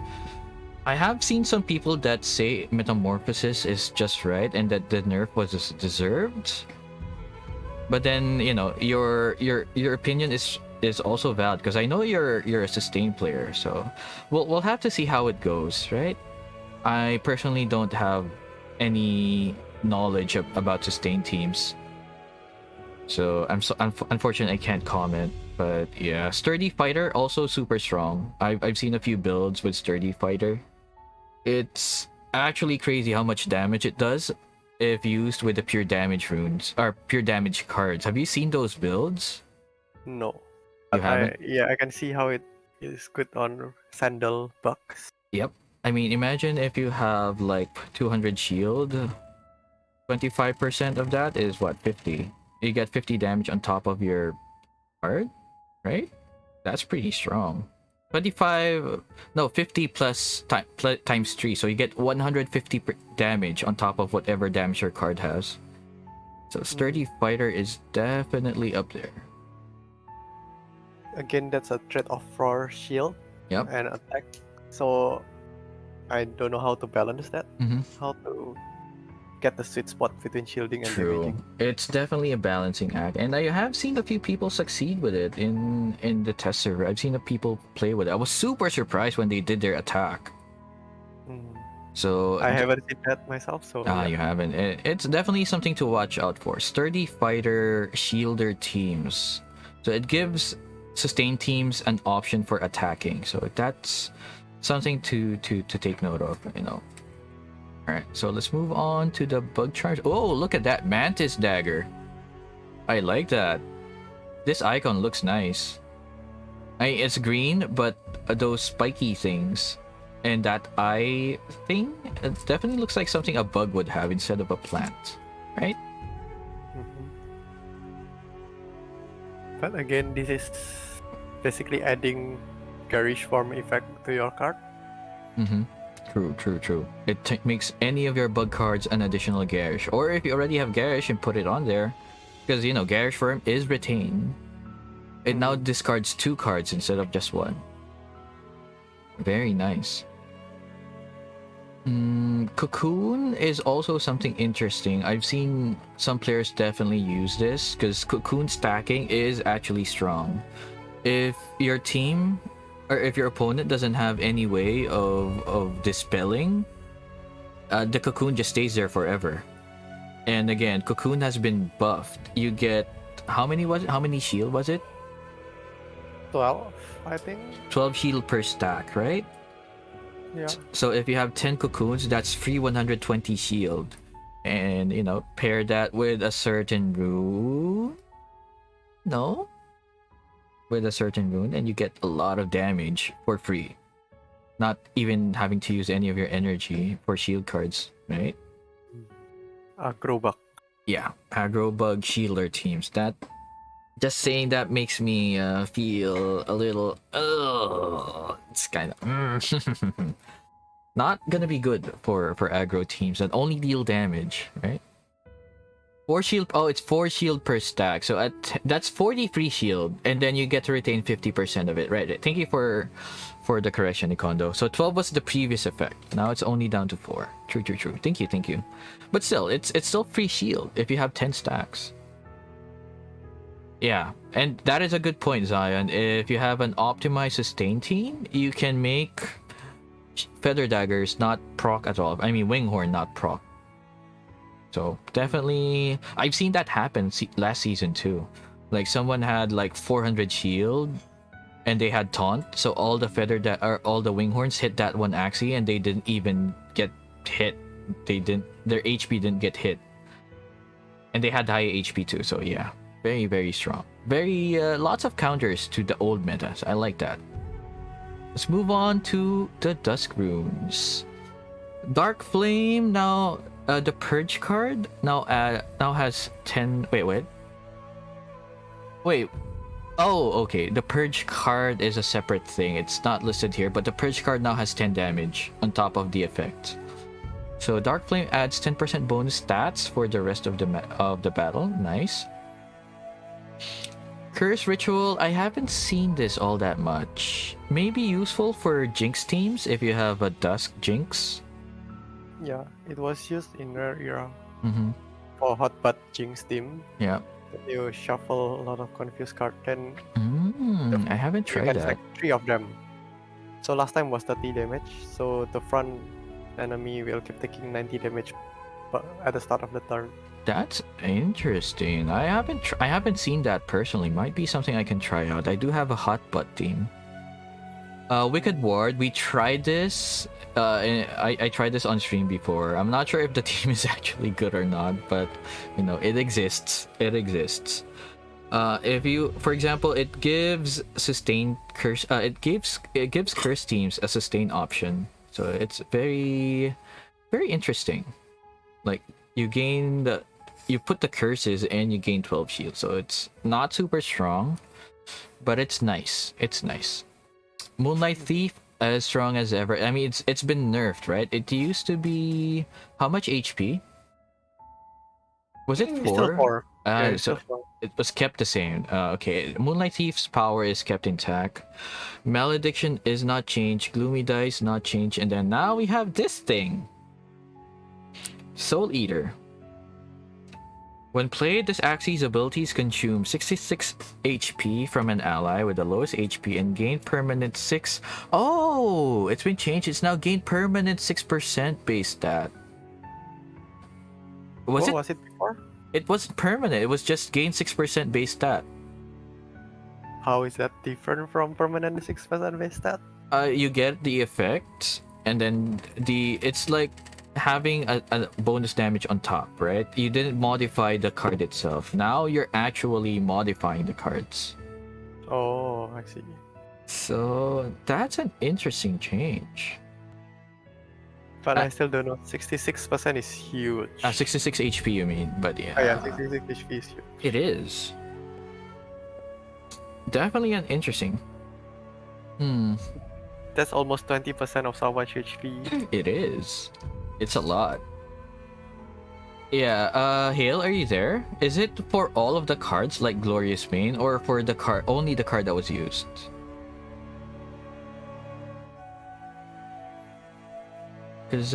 I have seen some people that say Metamorphosis is just right and that the nerf was deserved. But then, you know, your opinion is also valid, because I know you're a sustained player, so we'll have to see how it goes, right? I personally don't have any knowledge about sustained teams, so unfortunately I can't comment. But yeah, Sturdy Fighter also super strong. I've seen a few builds with Sturdy Fighter. It's actually crazy how much damage it does if used with the pure damage runes or pure damage cards. Have you seen those builds? No. You But haven't? I can see how it is good on Sandal bucks. Yep. I mean, imagine if you have like 200 shield, 25% of that is what, 50. You get 50 damage on top of your card, right? That's pretty strong. 50 plus times 3, so you get 150 damage on top of whatever damage your card has. So Sturdy Fighter is definitely up there. Again, that's a trade-off for shield Yep. and attack. So I don't know how to balance that. How to get the sweet spot between shielding and True. damaging. It's definitely a balancing act, and I have seen a few people succeed with it in the test server. I've seen the people play with it. I was super surprised when they did their attack. So I haven't seen that myself, so you haven't. It's definitely something to watch out for. Sturdy Fighter shielder teams. So it gives sustained teams an option for attacking. So that's something to take note of, you know. Alright, so let's move on to the bug charge. Oh, look at that Mantis Dagger. I like that. This icon looks nice. It's green, but those spiky things and that eye thing, it definitely looks like something a bug would have instead of a plant, right? But again, this is basically adding garish form effect to your card. True. It makes any of your bug cards an additional garish, or if you already have garish, and put it on there, because you know garish form is retained. It now discards 2 cards instead of just 1. Very nice. Cocoon is also something interesting. I've seen some players definitely use this because cocoon stacking is actually strong. If your team or if your opponent doesn't have any way of dispelling, the cocoon just stays there forever. And again, cocoon has been buffed. You get how many was it? How many shield was it? 12, I think. 12 shield per stack, right? Yeah. So if you have 10 cocoons, that's free 120 shield. And, you know, pair that with a certain rune. No? With a certain rune, and you get a lot of damage for free. Not even having to use any of your energy for shield cards, right? Aggro bug. Yeah, aggro bug shielder teams. That Just saying that makes me feel a little. It's kind of not gonna be good for aggro teams that only deal damage, right? 4 shield. Oh, it's 4 shield per stack. So that's 43 shield, and then you get to retain 50% of it, right? Thank you for the correction, Ikondo. So 12 was the previous effect. Now it's only down to 4. True. Thank you. But still, it's still free shield if you have 10 stacks. Yeah, and that is a good point, Zion. If you have an optimized sustain team, you can make feather daggers not proc at all. I mean, winghorn not proc. So definitely, I've seen that happen last season too. Like someone had like 400 shield, and they had taunt, so all the all the winghorns hit that one Axie, and they didn't even get hit. Their HP didn't get hit, and they had high HP too. So yeah. Very, very strong. Very, lots of counters to the old metas. I like that. Let's move on to the Dusk Runes. Dark Flame now, the Purge card now has 10. Wait. Oh, okay. The Purge card is a separate thing. It's not listed here, but the Purge card now has 10 damage on top of the effect. So Dark Flame adds 10% bonus stats for the rest of the battle. Nice. Curse Ritual, I haven't seen this all that much. Maybe useful for Jinx teams if you have a Dusk Jinx. Yeah, it was used in Rare Era For Hotbutt Jinx team. Yeah. You shuffle a lot of confused cards, then I haven't you tried can that. stack 3 of them. So last time was 30 damage, so the front enemy will keep taking 90 damage at the start of the turn. That's interesting. I haven't seen that personally. Might be something I can try out. I do have a Hotbutt team. Wicked Ward, we tried this. I tried this on stream before. I'm not sure if the team is actually good or not, but you know, it exists. If you, for example, it gives sustain curse. It gives curse teams a sustain option. So it's very, very interesting. Like you put the curses and you gain 12 shields. So it's not super strong, but it's nice. Moonlight Thief, as strong as ever. I mean, it's been nerfed, right? It used to be how much HP? Was it 4? Still 4. So still 4. it was kept the same. Okay, Moonlight Thief's power is kept intact. Malediction is not changed. Gloomy Dice not changed. And then now we have this thing. Soul Eater. When played, this Axie's abilities consume 66 HP from an ally with the lowest HP and gain permanent 6. Oh, it's been changed. It's now gain permanent 6% base stat. Was it before? It wasn't permanent. It was just gain 6% base stat. How is that different from permanent 6% base stat? You get the effect, and then it's like having a bonus damage on top, right? You didn't modify the card itself. Now you're actually modifying the cards. Oh, I see. So that's an interesting change. But I still don't know. 66% is huge. 66 HP you mean, but yeah. Oh yeah, 66 HP is huge. It is. Definitely an interesting. That's almost 20% of Salvage HP. It is. It's a lot. Yeah, Hale, are you there? Is it for all of the cards like Glorious Mane, or for the card only the card that was used? Because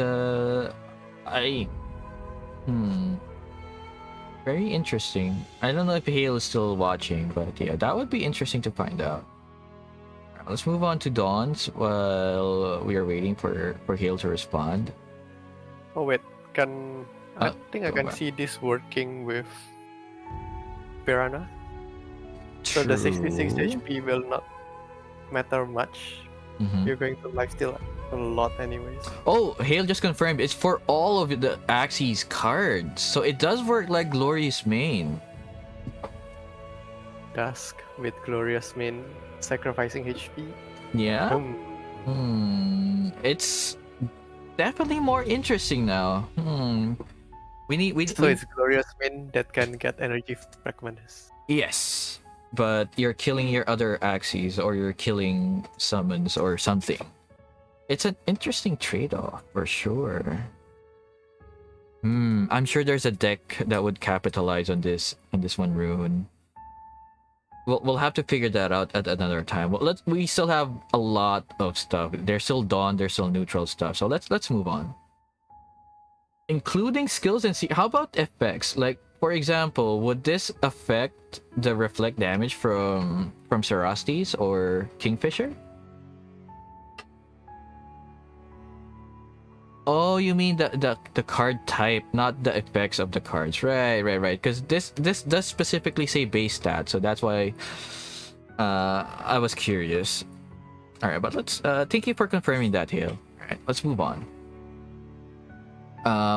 very interesting. I don't know if Hale is still watching, but yeah, that would be interesting to find out. Let's move on to Dawn's while we are waiting for Hale to respond. Oh wait, I think I can see this working with Piranha. So the 66 HP will not matter much. You're going to lifesteal a lot anyways. Oh, Hale just confirmed it's for all of the Axie's cards. So it does work like Glorious Mane. Dusk with Glorious Mane sacrificing HP. Yeah. It's definitely more interesting now. So it's Glorious Mane that can get energy fragments. Yes. but you're killing your other Axies or you're killing summons or something. It's an interesting trade-off for sure. I'm sure there's a deck that would capitalize on this one rune. We'll have to figure that out at another time. Well, we still have a lot of stuff. There's still Dawn, there's still neutral stuff. So let's move on. Including skills and see. How about effects? Like, for example, would this affect the reflect damage from Cerastes or Kingfisher? Oh, you mean the card type, not the effects of the cards. Right. Because this does specifically say base stat, so that's why I was curious. All right, but let's thank you for confirming that, Hale. All right, let's move on.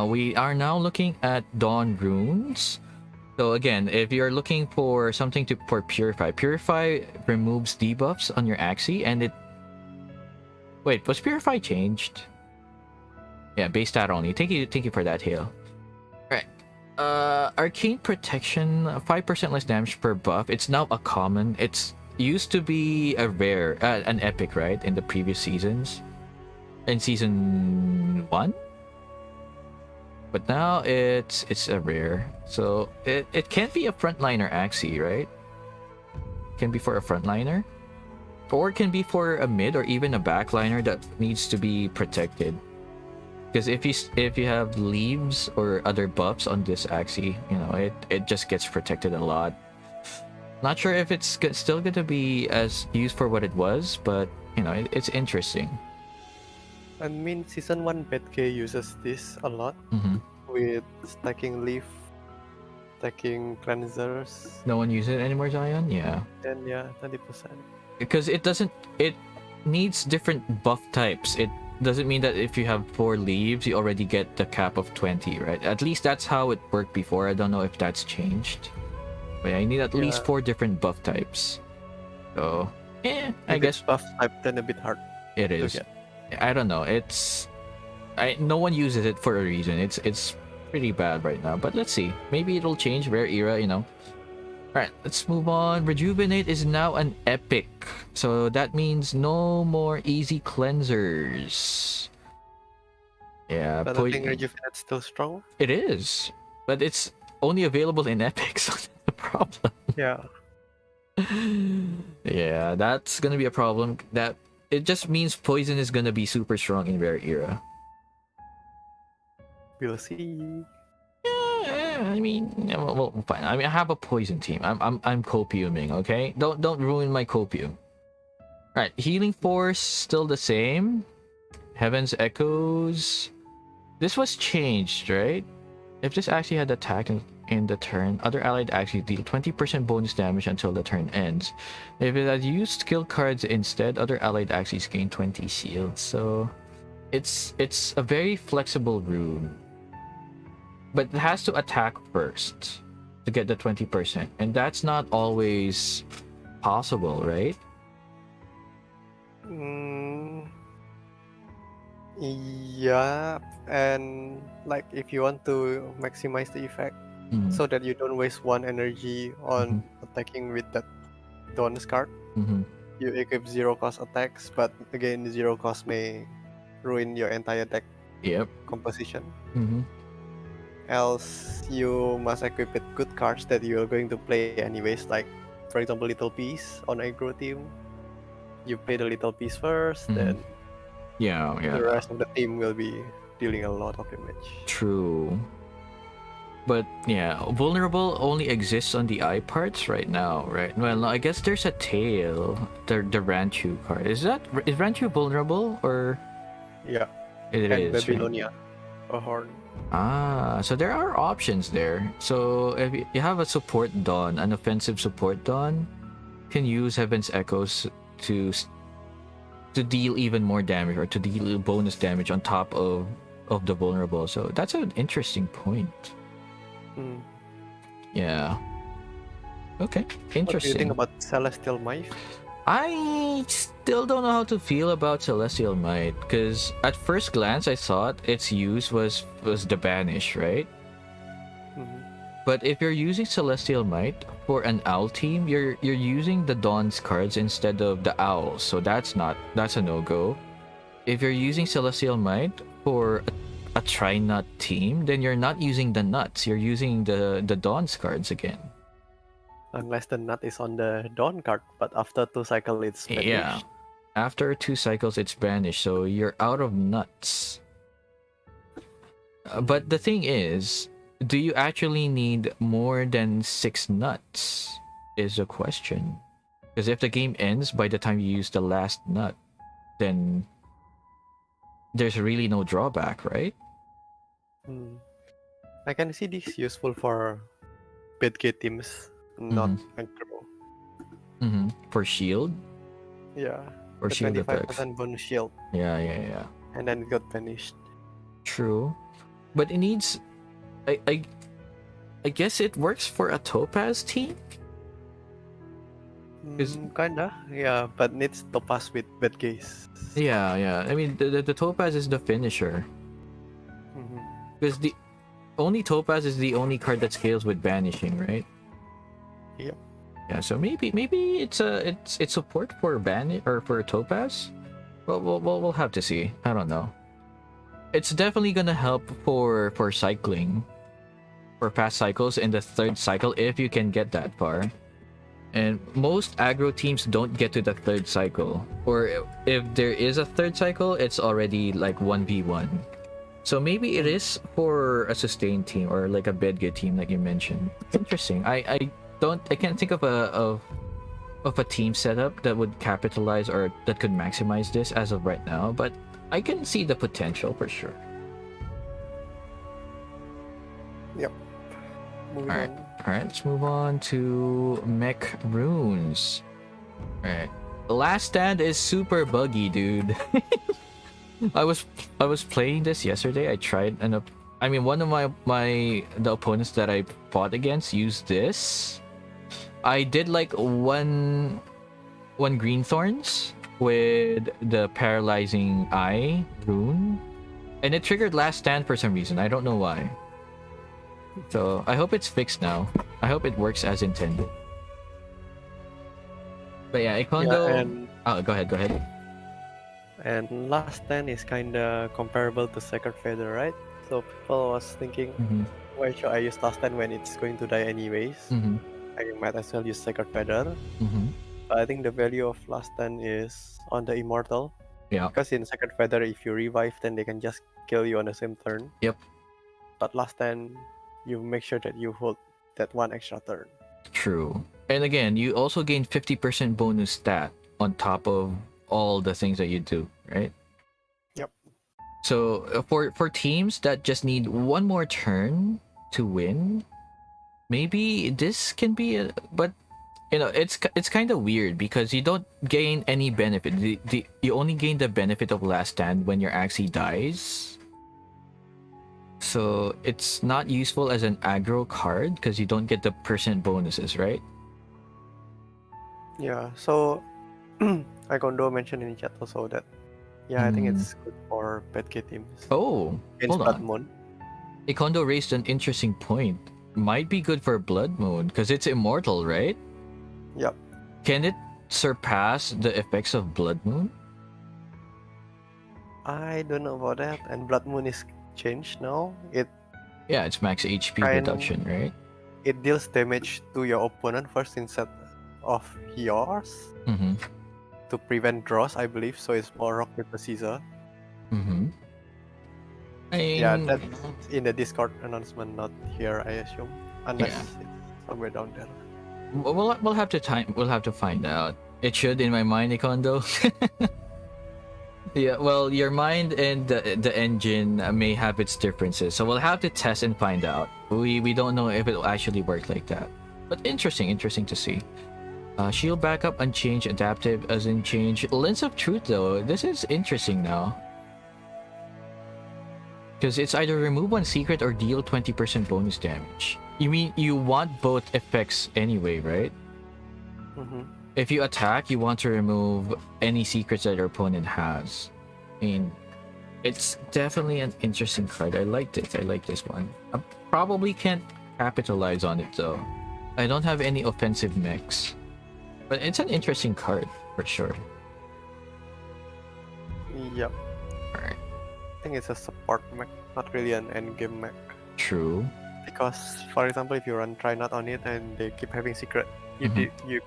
We are now looking at Dawn runes. So again, if you're looking for something for Purify removes debuffs on your Axie, and it. Wait, was Purify changed? Yeah, base stat only. Thank you for that, Hale. Alright. Arcane Protection, 5% less damage per buff. It's now a common. It's used to be a rare, an epic, right? In the previous seasons. In season 1? But now it's a rare. So it can't be a frontliner Axie, right? It can be for a frontliner. Or it can be for a mid or even a backliner that needs to be protected. Because if you have leaves or other buffs on this Axie, you know, it just gets protected a lot. Not sure if it's still going to be as used for what it was, but you know, it's interesting. I mean, season 1 BetK uses this a lot with stacking leaf, stacking cleansers. No one uses it anymore, Zion? Yeah. Then yeah, 20%. Because it needs different buff types. It doesn't mean that if you have 4 leaves, you already get the cap of 20, right? At least that's how it worked before. I don't know if that's changed. But I need at least 4 different buff types. So, I guess buff type then a bit hard. it is. I don't know. No one uses it for a reason. It's pretty bad right now. But let's see. Maybe it'll change. Rare era, you know. Alright, let's move on. Rejuvenate is now an epic. So that means no more easy cleansers. Yeah, but I think Rejuvenate's still strong. It is. But it's only available in epics. So that's the problem. Yeah. Yeah, that's gonna be a problem. That it just means poison is gonna be super strong in rare era. We'll see. I mean, well, fine. I mean, I have a poison team. I'm copiuming, okay? Don't ruin my copium. Alright, healing force still the same. Heaven's Echoes. This was changed, right? If this actually had attack in the turn, other allied actually deal 20% bonus damage until the turn ends. If it had used skill cards instead, other allied actually gain 20 shields. So it's a very flexible rune. But it has to attack first to get the 20%. And that's not always possible, right? Yeah, and like if you want to maximize the effect so that you don't waste 1 energy on attacking with that Dawn's card, you equip 0 cost attacks, but again 0 cost may ruin your entire deck composition. Else you must equip with good cards that you are going to play anyways, like for example Little Piece on aggro team. You play the Little Piece first, then the rest of the team will be dealing a lot of damage. True. But yeah, vulnerable only exists on the eye parts right now, right? Well, I guess there's a tail. The Ranchu card. Is Ranchu vulnerable or? Yeah. It and is. Babylonia, a horn. Ah, so there are options there. So if you have a support Dawn, an offensive support Dawn, can use Heaven's Echoes to deal even more damage or to deal bonus damage on top of the vulnerable. So that's an interesting point. Yeah. Okay. Interesting. What do you think about Celestial Might? I still don't know how to feel about Celestial Might, because at first glance I thought its use was the banish, right? But if you're using Celestial Might for an owl team, you're using the Dawn's cards instead of the owls, so that's a no-go. If you're using Celestial Might for a tri-nut team, then you're not using the nuts, you're using the Dawn's cards again. Unless the nut is on the Dawn card, but after 2 cycles it's banished. Yeah. After 2 cycles it's banished, so you're out of nuts. But the thing is, do you actually need more than 6 nuts is a question. Because if the game ends by the time you use the last nut, then there's really no drawback, right? I can see this useful for bad teams, not aggro. For shield? Yeah. For the shield 25% effects. bonus shield. Yeah. And then it got banished. True. But it needs... I guess it works for a Topaz team? Kinda, yeah, but needs Topaz with bad case. Yeah. I mean, the Topaz is the finisher. Because the only Topaz is the only card that scales with banishing, right? Yep. Yeah, so maybe it's support for or for Topaz. Well, we'll have to see. I don't know. It's definitely gonna help for cycling, for fast cycles in the 3rd cycle if you can get that far. And most aggro teams don't get to the 3rd cycle, or if there is a 3rd cycle, it's already like 1v1. So maybe it is for a sustained team or like a Bedget team, like you mentioned. Interesting. I can't think of a team setup that would capitalize or that could maximize this as of right now, but I can see the potential for sure. Yep. Moving Alright, on. let's move on to Mech Runes. Alright. The Last Stand is super buggy, dude. I was playing this yesterday. I tried one of the opponents that I fought against used this. I did like one green thorns with the paralyzing eye rune, and it triggered Last Stand for some reason. I don't know why. So I hope it's fixed now. I hope it works as intended. But yeah, Ikondo. Oh, go ahead. And Last Stand is kinda comparable to Sacred Feather, right? So people was thinking, why should I use Last Stand when it's going to die anyways? I might as well use Sacred Feather. But I think the value of Last Stand is on the Immortal. Yeah. Because in Sacred Feather, if you revive, then they can just kill you on the same turn. Yep. But Last Stand, you make sure that you hold that 1 extra turn. True. And again, you also gain 50% bonus stat on top of all the things that you do, right? Yep. So for teams that just need 1 more turn to win, maybe this can be but it's kind of weird because you don't gain any benefit. You only gain the benefit of Last Stand when your Axie dies. So it's not useful as an aggro card because you don't get the percent bonuses, right? Yeah, so Ikondo mentioned in the chat also that I think it's good for Bedget teams. Oh, Against hold Blood on. Moon. Ikondo raised an interesting point. Might be good for Blood Moon because it's immortal, right? Yep. Can it surpass the effects of Blood Moon? I don't know about that. And Blood Moon is changed now. Yeah, it's max HP reduction, right? It deals damage to your opponent first instead of yours to prevent draws, I believe. So it's more rock paper scissors. Yeah, that's in the Discord announcement, not here, I assume, unless it's somewhere down there. We'll have to find out. It should, in my mind, Ikondo. Yeah, well, your mind and the engine may have its differences, so we'll have to test and find out. We don't know if it'll actually work like that, but interesting to see. Shield backup unchanged, adaptive as in change. Lens of Truth though, this is interesting now. Because it's either remove 1 secret or deal 20% bonus damage. You mean you want both effects anyway, right? If you attack, you want to remove any secrets that your opponent has. I mean, it's definitely an interesting card. I like this one. I probably can't capitalize on it though. I don't have any offensive mechs, but it's an interesting card for sure. Yep. Alright. I think it's a support mech, not really an endgame mech. True. Because, for example, if you run try not on it and they keep having secret, you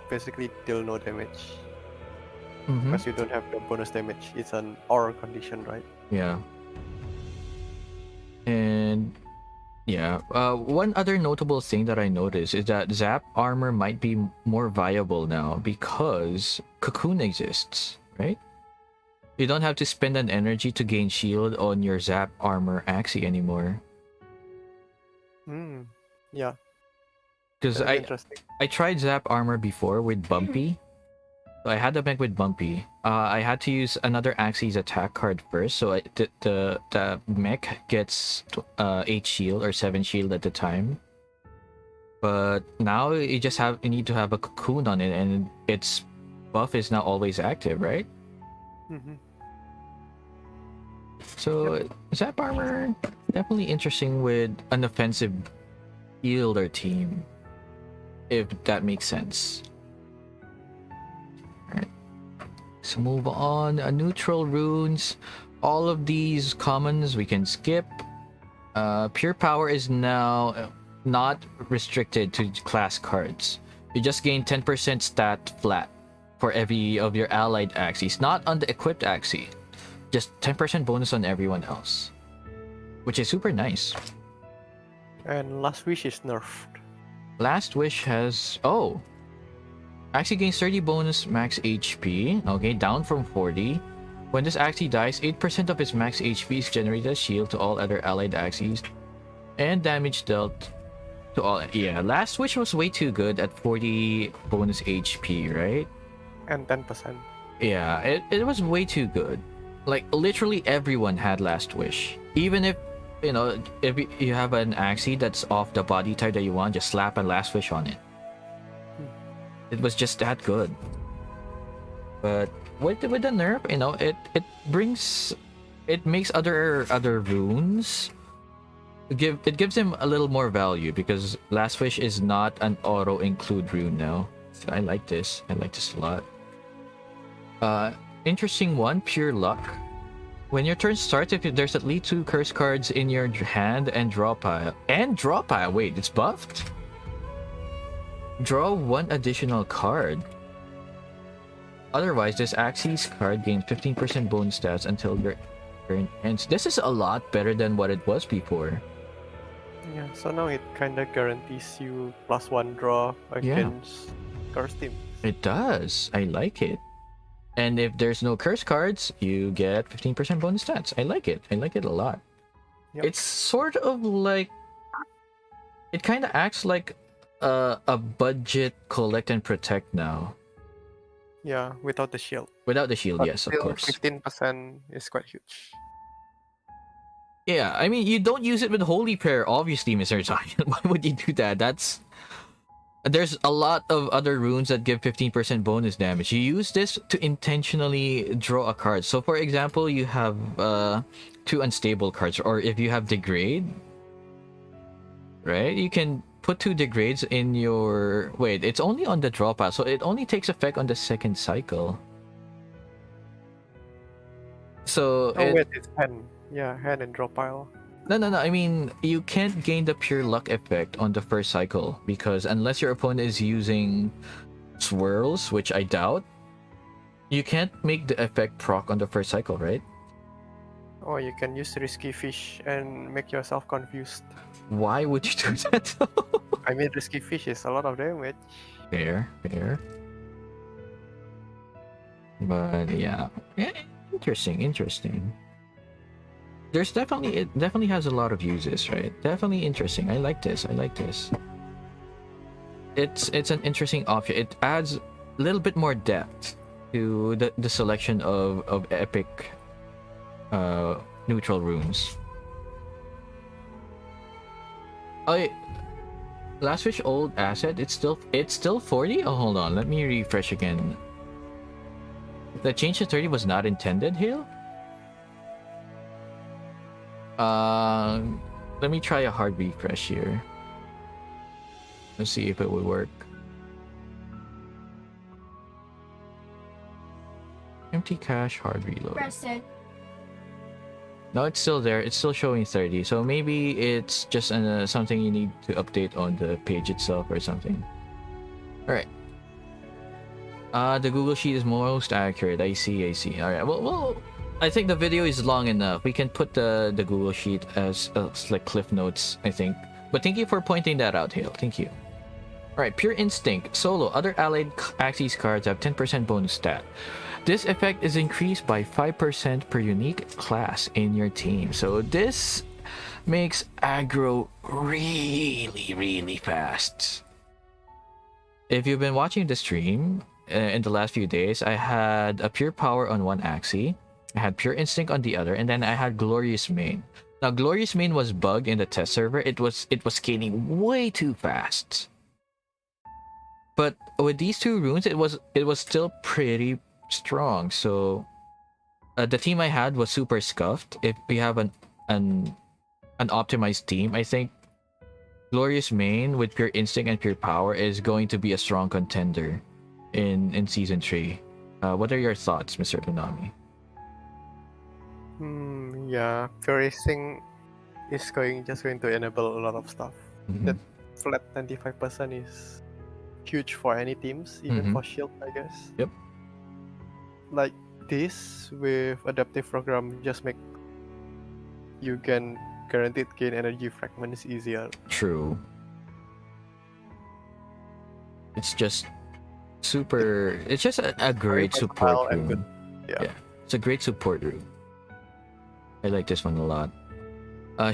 basically deal no damage. Because you don't have the bonus damage. It's an or condition, right? Yeah. And yeah, one other notable thing that I noticed is that Zap armor might be more viable now because Cocoon exists, right? You don't have to spend an energy to gain shield on your Zap armor Axie anymore. Yeah. Because I tried Zap armor before with Bumpy. So I had the mech with Bumpy. I had to use another Axie's attack card first, so the mech gets 8 shield or 7 shield at the time. But now you need to have a Cocoon on it, and its buff is now always active, right? So Zap armor definitely interesting with an offensive healer team, if that makes sense. Alright, so move on. Neutral runes, all of these commons we can skip. Pure power is now not restricted to class cards. You just gain 10% stat flat for every of your allied Axies, not on the equipped Axie. Just 10% bonus on everyone else, which is super nice. And Last Wish is nerfed. Last Wish has... oh! Axie gains 30 bonus max HP. Okay, down from 40. When this Axie dies, 8% of its max HP is generated as shield to all other allied Axies. And damage dealt to all... yeah, Last Wish was way too good at 40 bonus HP, right? And 10%. Yeah, it was way too good. Like, literally everyone had Last Wish. Even if, you know, if you have an Axie that's off the body type that you want, just slap a Last Wish on it. It was just that good. But with the nerf, you know, it makes other runes it gives them a little more value, because Last Wish is not an auto include rune now. So I like this. I like this a lot. Interesting one, Pure Luck. When your turn starts, if there's at least 2 curse cards in your hand and draw pile. Wait, it's buffed? Draw 1 additional card. Otherwise, this Axie's card gains 15% bonus stats until your turn ends. This is a lot better than what it was before. Yeah, so now it kinda guarantees you +1 draw against curse team. It does. I like it. And if there's no curse cards, you get 15% bonus stats. I like it. I like it a lot. Yep. It's sort of like... it kind of acts like a budget collect and protect now. Yeah, without the shield. Without the shield, But yes, of still, course. 15% is quite huge. Yeah, I mean, you don't use it with Holy Prayer, obviously, Mr. Zion. Why would you do that? There's a lot of other runes that give 15% bonus damage. You use this to intentionally draw a card. So, for example, you have 2 unstable cards, or if you have Degrade, right? You can put 2 Degrades in your... wait, it's only on the draw pile, so it only takes effect on the 2nd cycle. So... wait, it's hand. Yeah, hand and draw pile. No. I mean, you can't gain the Pure Luck effect on the 1st cycle, because unless your opponent is using swirls, which I doubt, you can't make the effect proc on the 1st cycle, right? Or you can use Risky Fish and make yourself confused. Why would you do that? I mean, Risky Fish is a lot of damage. Fair. But yeah, interesting. It definitely has a lot of uses, right? Definitely interesting. I like this. It's an interesting option. It adds a little bit more depth to the selection of epic neutral runes. Last Wish old asset, it's still 40? Oh, hold on, let me refresh again. The change to 30 was not intended, Hale? Let me try a hard refresh here. Let's see if it would work. Empty cache, hard reload. Press it. No, it's still there. It's still showing 30. So maybe it's just something you need to update on the page itself or something. Alright. The Google Sheet is most accurate. I see. Alright, well, I think the video is long enough. We can put the Google Sheet as like cliff notes, I think. But thank you for pointing that out, Hale. Thank you. Alright, Pure Instinct. Solo. Other allied Axie's cards have 10% bonus stat. This effect is increased by 5% per unique class in your team. So this makes aggro really fast. If you've been watching the stream in the last few days, I had a Pure Power on one Axie, I had Pure Instinct on the other, and then I had Glorious Mane. Now Glorious Mane was bugged in the test server. It was scaling way too fast. But with these two runes, it was still pretty strong. So the team I had was super scuffed. If we have an optimized team, I think Glorious Mane with Pure Instinct and Pure Power is going to be a strong contender in season 3. What are your thoughts, Mr. Leunammi? Yeah, Pure Instinct is just going to enable a lot of stuff. That flat 95% is huge for any teams, even for Shield, I guess. Yep. Like this with adaptive program just make you can guaranteed gain energy fragments easier. True. It's just super. It's just a great support room. Good. Yeah, it's a great support room. I like this one a lot.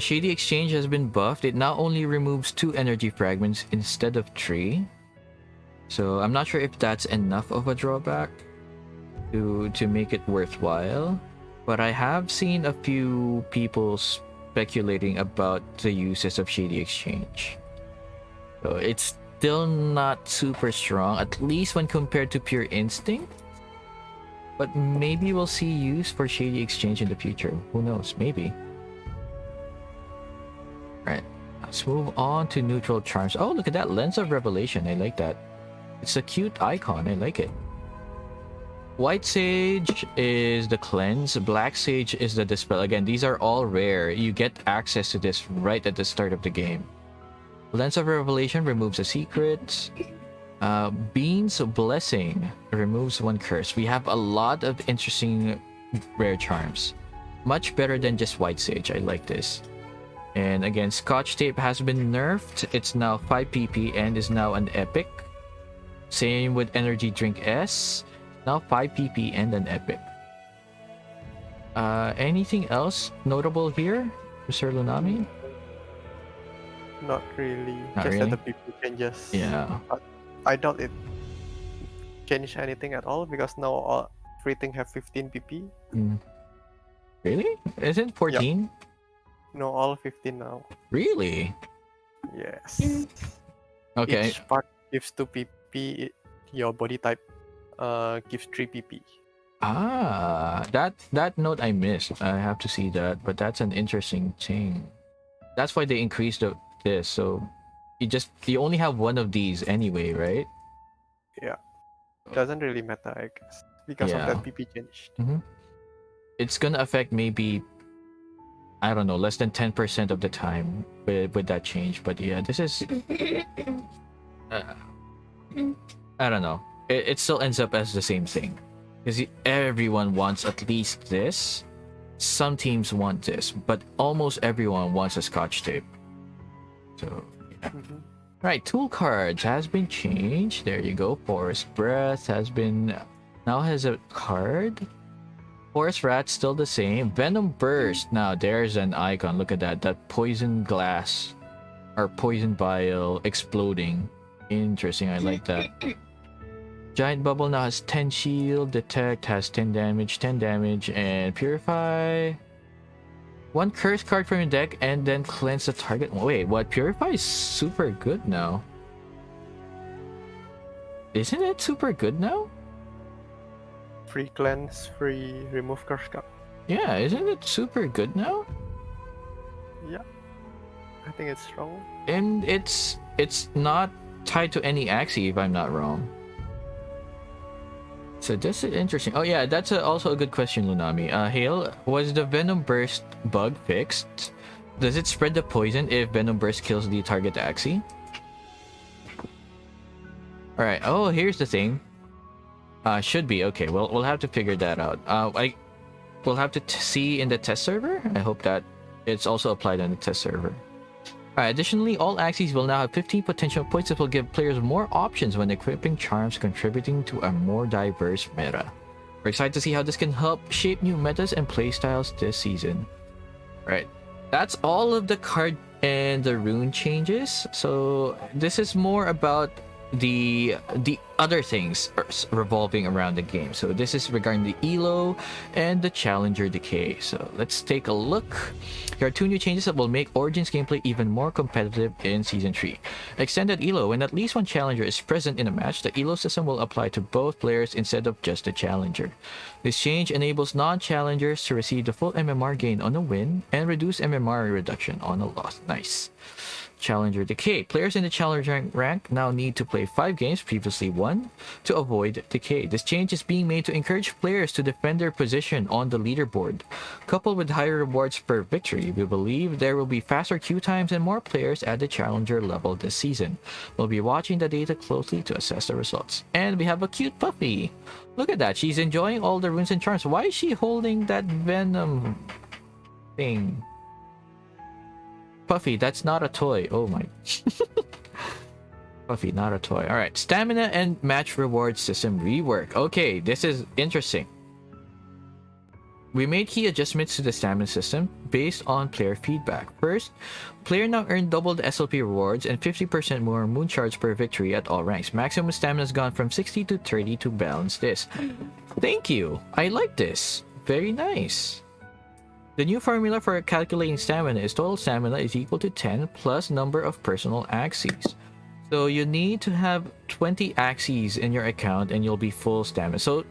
Shady Exchange has been buffed. It now only removes 2 energy fragments instead of 3. So I'm not sure if that's enough of a drawback to make it worthwhile. But I have seen a few people speculating about the uses of Shady Exchange. So it's still not super strong, at least when compared to Pure Instinct. But maybe we'll see use for Shady Exchange in the future. Who knows? Maybe. Right. Let's move on to Neutral Charms. Oh, look at that Lens of Revelation. I like that. It's a cute icon. I like it. White Sage is the cleanse. Black Sage is the dispel. Again, these are all rare. You get access to this right at the start of the game. Lens of Revelation removes a secret. Bean's Blessing removes 1 curse. We have a lot of interesting rare charms. Much better than just White Sage. I like this. And again, Scotch Tape has been nerfed. It's now 5 PP and is now an epic. Same with Energy Drink S. Now 5 PP and an epic. Anything else notable here, Mr. Leunammi? Not really. Not just really? that the people can just. Yeah. I doubt it change anything at all because now everything have 15 PP. Really? Isn't 14? Yep. No, all 15 now. Really? Yes. Okay. Each part gives 2 PP. Your body type gives 3 PP. That note I missed. I have to see that, but that's an interesting thing. That's why they increased this. So you only have one of these anyway, right? Yeah. Doesn't really matter, I guess, because of that PP changed. It's gonna affect maybe, I don't know, less than 10% of the time with that change. But yeah, this is I don't know. It still ends up as the same thing because everyone wants at least this. Some teams want this, but almost everyone wants a Scotch Tape. So yeah. Right, tool cards has been changed. There you go. Forest Breath now has a card. Forest Rat still the same. Venom Burst. Now there's an icon. Look at that. That poison glass or poison vial exploding. Interesting. I like that. Giant Bubble now has 10 shield. Detect has 10 damage, and Purify. 1 curse card from your deck and then cleanse the target. Wait, what? Purify is super good now. Isn't it super good now? Free cleanse, free remove curse card. Yeah, isn't it super good now? Yeah. I think it's strong. And it's not tied to any Axie, if I'm not wrong. So this is interesting. Oh yeah, that's also a good question, Leunammi. Hale, was the Venom Burst bug fixed? Does it spread the poison if Venom Burst kills the target Axie? Alright, oh, here's the thing. Should be. Okay, well, we'll have to figure that out. We'll have to see in the test server. I hope that it's also applied on the test server. Alright, additionally, all Axies will now have 15 potential points that will give players more options when equipping charms, contributing to a more diverse meta. We're excited to see how this can help shape new metas and playstyles this season. Right, that's all of the card and the rune changes. So this is more about the other things revolving around the game. So this is regarding the elo and the challenger decay. So let's take a look. Here are 2 new changes that will make Origins gameplay even more competitive in Season 3. Extended elo. When at least one challenger is present in a match, the elo system will apply to both players instead of just the challenger. This change enables non-challengers to receive the full MMR gain on a win and reduce MMR reduction on a loss. Nice. Challenger decay. Players in the challenger rank now need to play 5 games, previously 1, to avoid decay. This change is being made to encourage players to defend their position on the leaderboard. Coupled with higher rewards per victory, we believe there will be faster queue times and more players at the challenger level this season. We'll be watching the data closely to assess the results. And we have a cute puppy. Look at that. She's enjoying all the runes and charms. Why is she holding that venom thing? Puffy, that's not a toy. Oh my. Puffy, not a toy. Alright, stamina and match reward system rework. Okay, this is interesting. We made key adjustments to the stamina system based on player feedback. First, player now earn double the SLP rewards and 50% more moon shards per victory at all ranks. Maximum stamina has gone from 60 to 30 to balance this. Thank you. I like this. Very nice. The new formula for calculating stamina is total stamina is equal to 10 plus number of personal Axies. So you need to have 20 Axies in your account and you'll be full stamina. So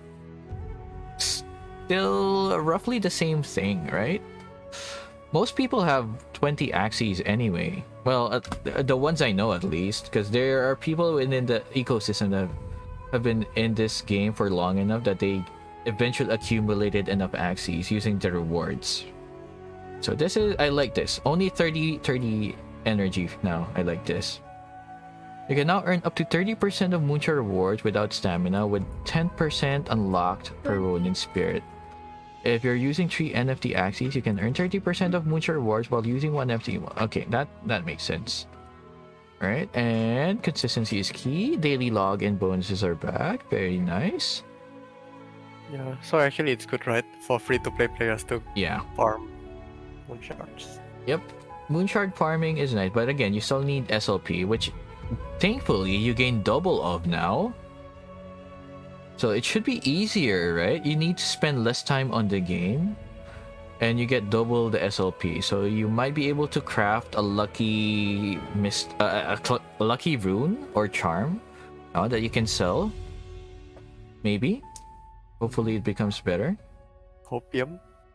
still roughly the same thing, right? Most people have 20 Axies anyway. Well, the ones I know at least, because there are people within the ecosystem that have been in this game for long enough that they eventually accumulated enough Axies using the rewards. So this is, I like this. Only 30 energy now. I like this. You can now earn up to 30% of Moonshot rewards without stamina with 10% unlocked per Ronin Spirit. If you're using 3 NFT Axies, you can earn 30% of Moonshot rewards while using 1 NFT. Okay, that makes sense. Alright, and consistency is key. Daily login bonuses are back. Very nice. Yeah, so actually it's good, right? For free-to-play players to farm moonshards. Yep, moonshard farming is nice, but again, you still need SLP, which thankfully you gain double of now. So it should be easier, right? You need to spend less time on the game and you get double the SLP. So you might be able to craft a lucky lucky rune or charm that you can sell. Maybe. Hopefully it becomes better.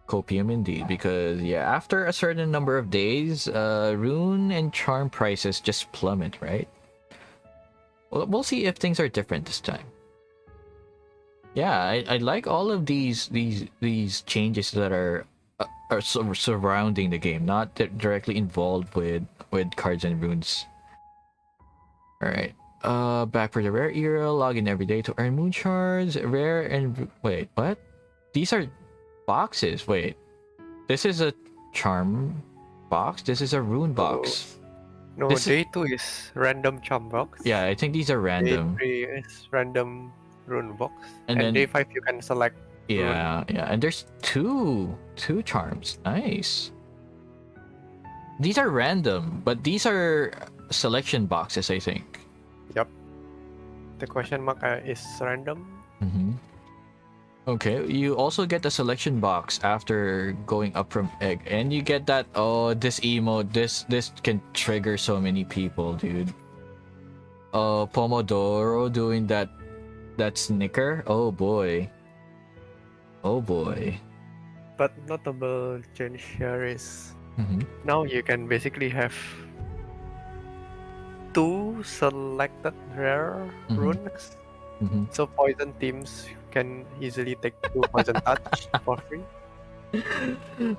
Copium indeed, because yeah, after a certain number of days, rune and charm prices just plummet, right? Well, we'll see if things are different this time. Yeah, I like all of these changes that are surrounding the game, not directly involved with cards and runes. All right. Back for the rare era, log in every day to earn moon shards. Rare and wait, what? These are boxes. Wait, this is a charm box. This is a rune box. No, day 2 is random charm box. Yeah, I think these are random. Day 3 is random rune box. And then day 5 you can select. Yeah, rune. yeah, and there's two charms. Nice. These are random, but these are selection boxes, I think. Yep. The question mark is random. Okay, you also get the selection box after going up from egg, and you get that. Oh, this emote, this can trigger so many people, dude. Pomodoro doing that snicker. Oh boy. Oh boy. But notable change here is now you can basically have 2 2 selected rare runes. So poison teams can easily take 2 poison touch for free.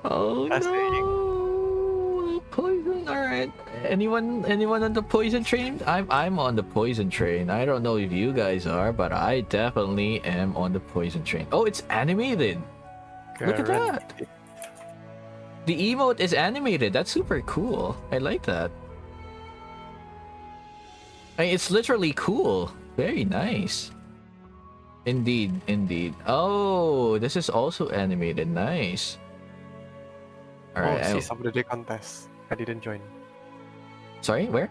Oh That's no! Poison. All right. Anyone on the poison train? I'm on the poison train. I don't know if you guys are, but I definitely am on the poison train. Oh, it's animated. Look at that. The emote is animated. That's super cool. I like that. I mean, it's literally cool. Very nice. Indeed, indeed. Oh, this is also animated. Nice. All right. Seize of the Day contest. I didn't join. Sorry, where?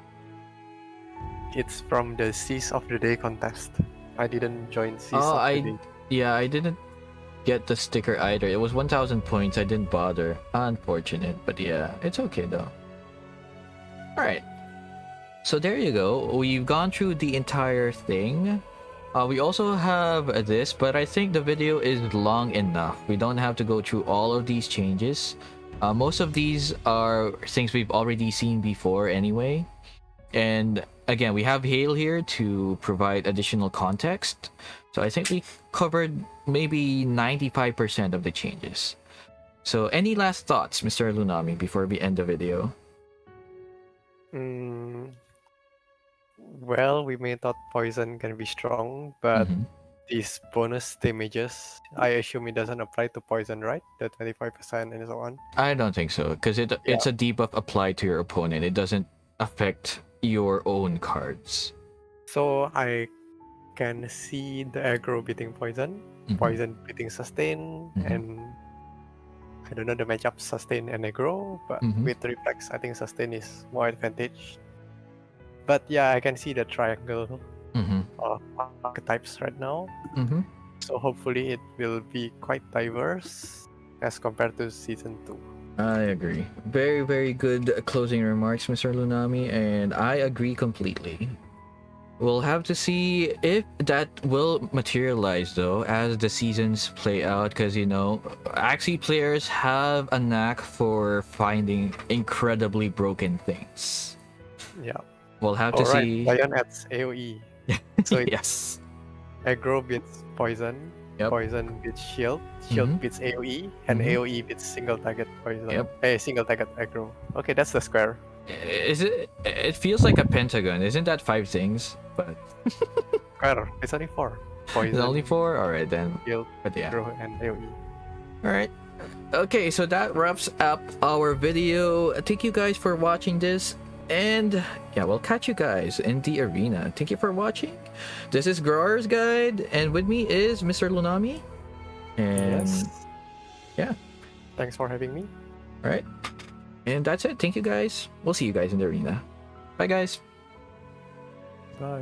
It's from the Seize of the Day contest. I didn't join Seize of the Day. Yeah, I didn't get the sticker either. It was 1,000 points. I didn't bother. Unfortunate, but yeah, it's okay though. All right. So there you go. We've gone through the entire thing. We also have this, but I think the video is long enough. We don't have to go through all of these changes. Most of these are things we've already seen before anyway. And again, we have Hale here to provide additional context. So I think we covered maybe 95% of the changes. So any last thoughts, Mr. Leunammi, before we end the video? Well, we may thought poison can be strong, but these bonus damages, I assume it doesn't apply to poison, right? The 25% and so on. I don't think so, because it's a debuff applied to your opponent. It doesn't affect your own cards. So I can see the aggro beating poison, poison beating sustain, and I don't know the matchup sustain and aggro, but with reflex, I think sustain is more advantage. But yeah, I can see the triangle of archetypes right now. So hopefully it will be quite diverse as compared to season 2. I agree. Very, very good closing remarks, Mr. Leunammi, and I agree completely. We'll have to see if that will materialize though as the seasons play out, because you know, Axie players have a knack for finding incredibly broken things. Yeah. We'll have to see. Lion adds AoE. So yes. Aggro beats poison. Poison beats shield. Shield beats AoE, and AoE beats single target poison. Single target aggro. Okay, that's the square. Is it? It feels like a pentagon. Isn't that 5 things? But square. It's only 4. Poison. It's only 4. All right then. Shield, but yeah. aggro, and AoE. All right. Okay, so that wraps up our video. Thank you guys for watching this. And yeah, we'll catch you guys in the arena. Thank you for watching. This is Grower's Guide, and with me is Mr. Leunammi. And yeah, thanks for having me. All right, and that's it. Thank you guys. We'll see you guys in the arena. Bye, guys. Bye.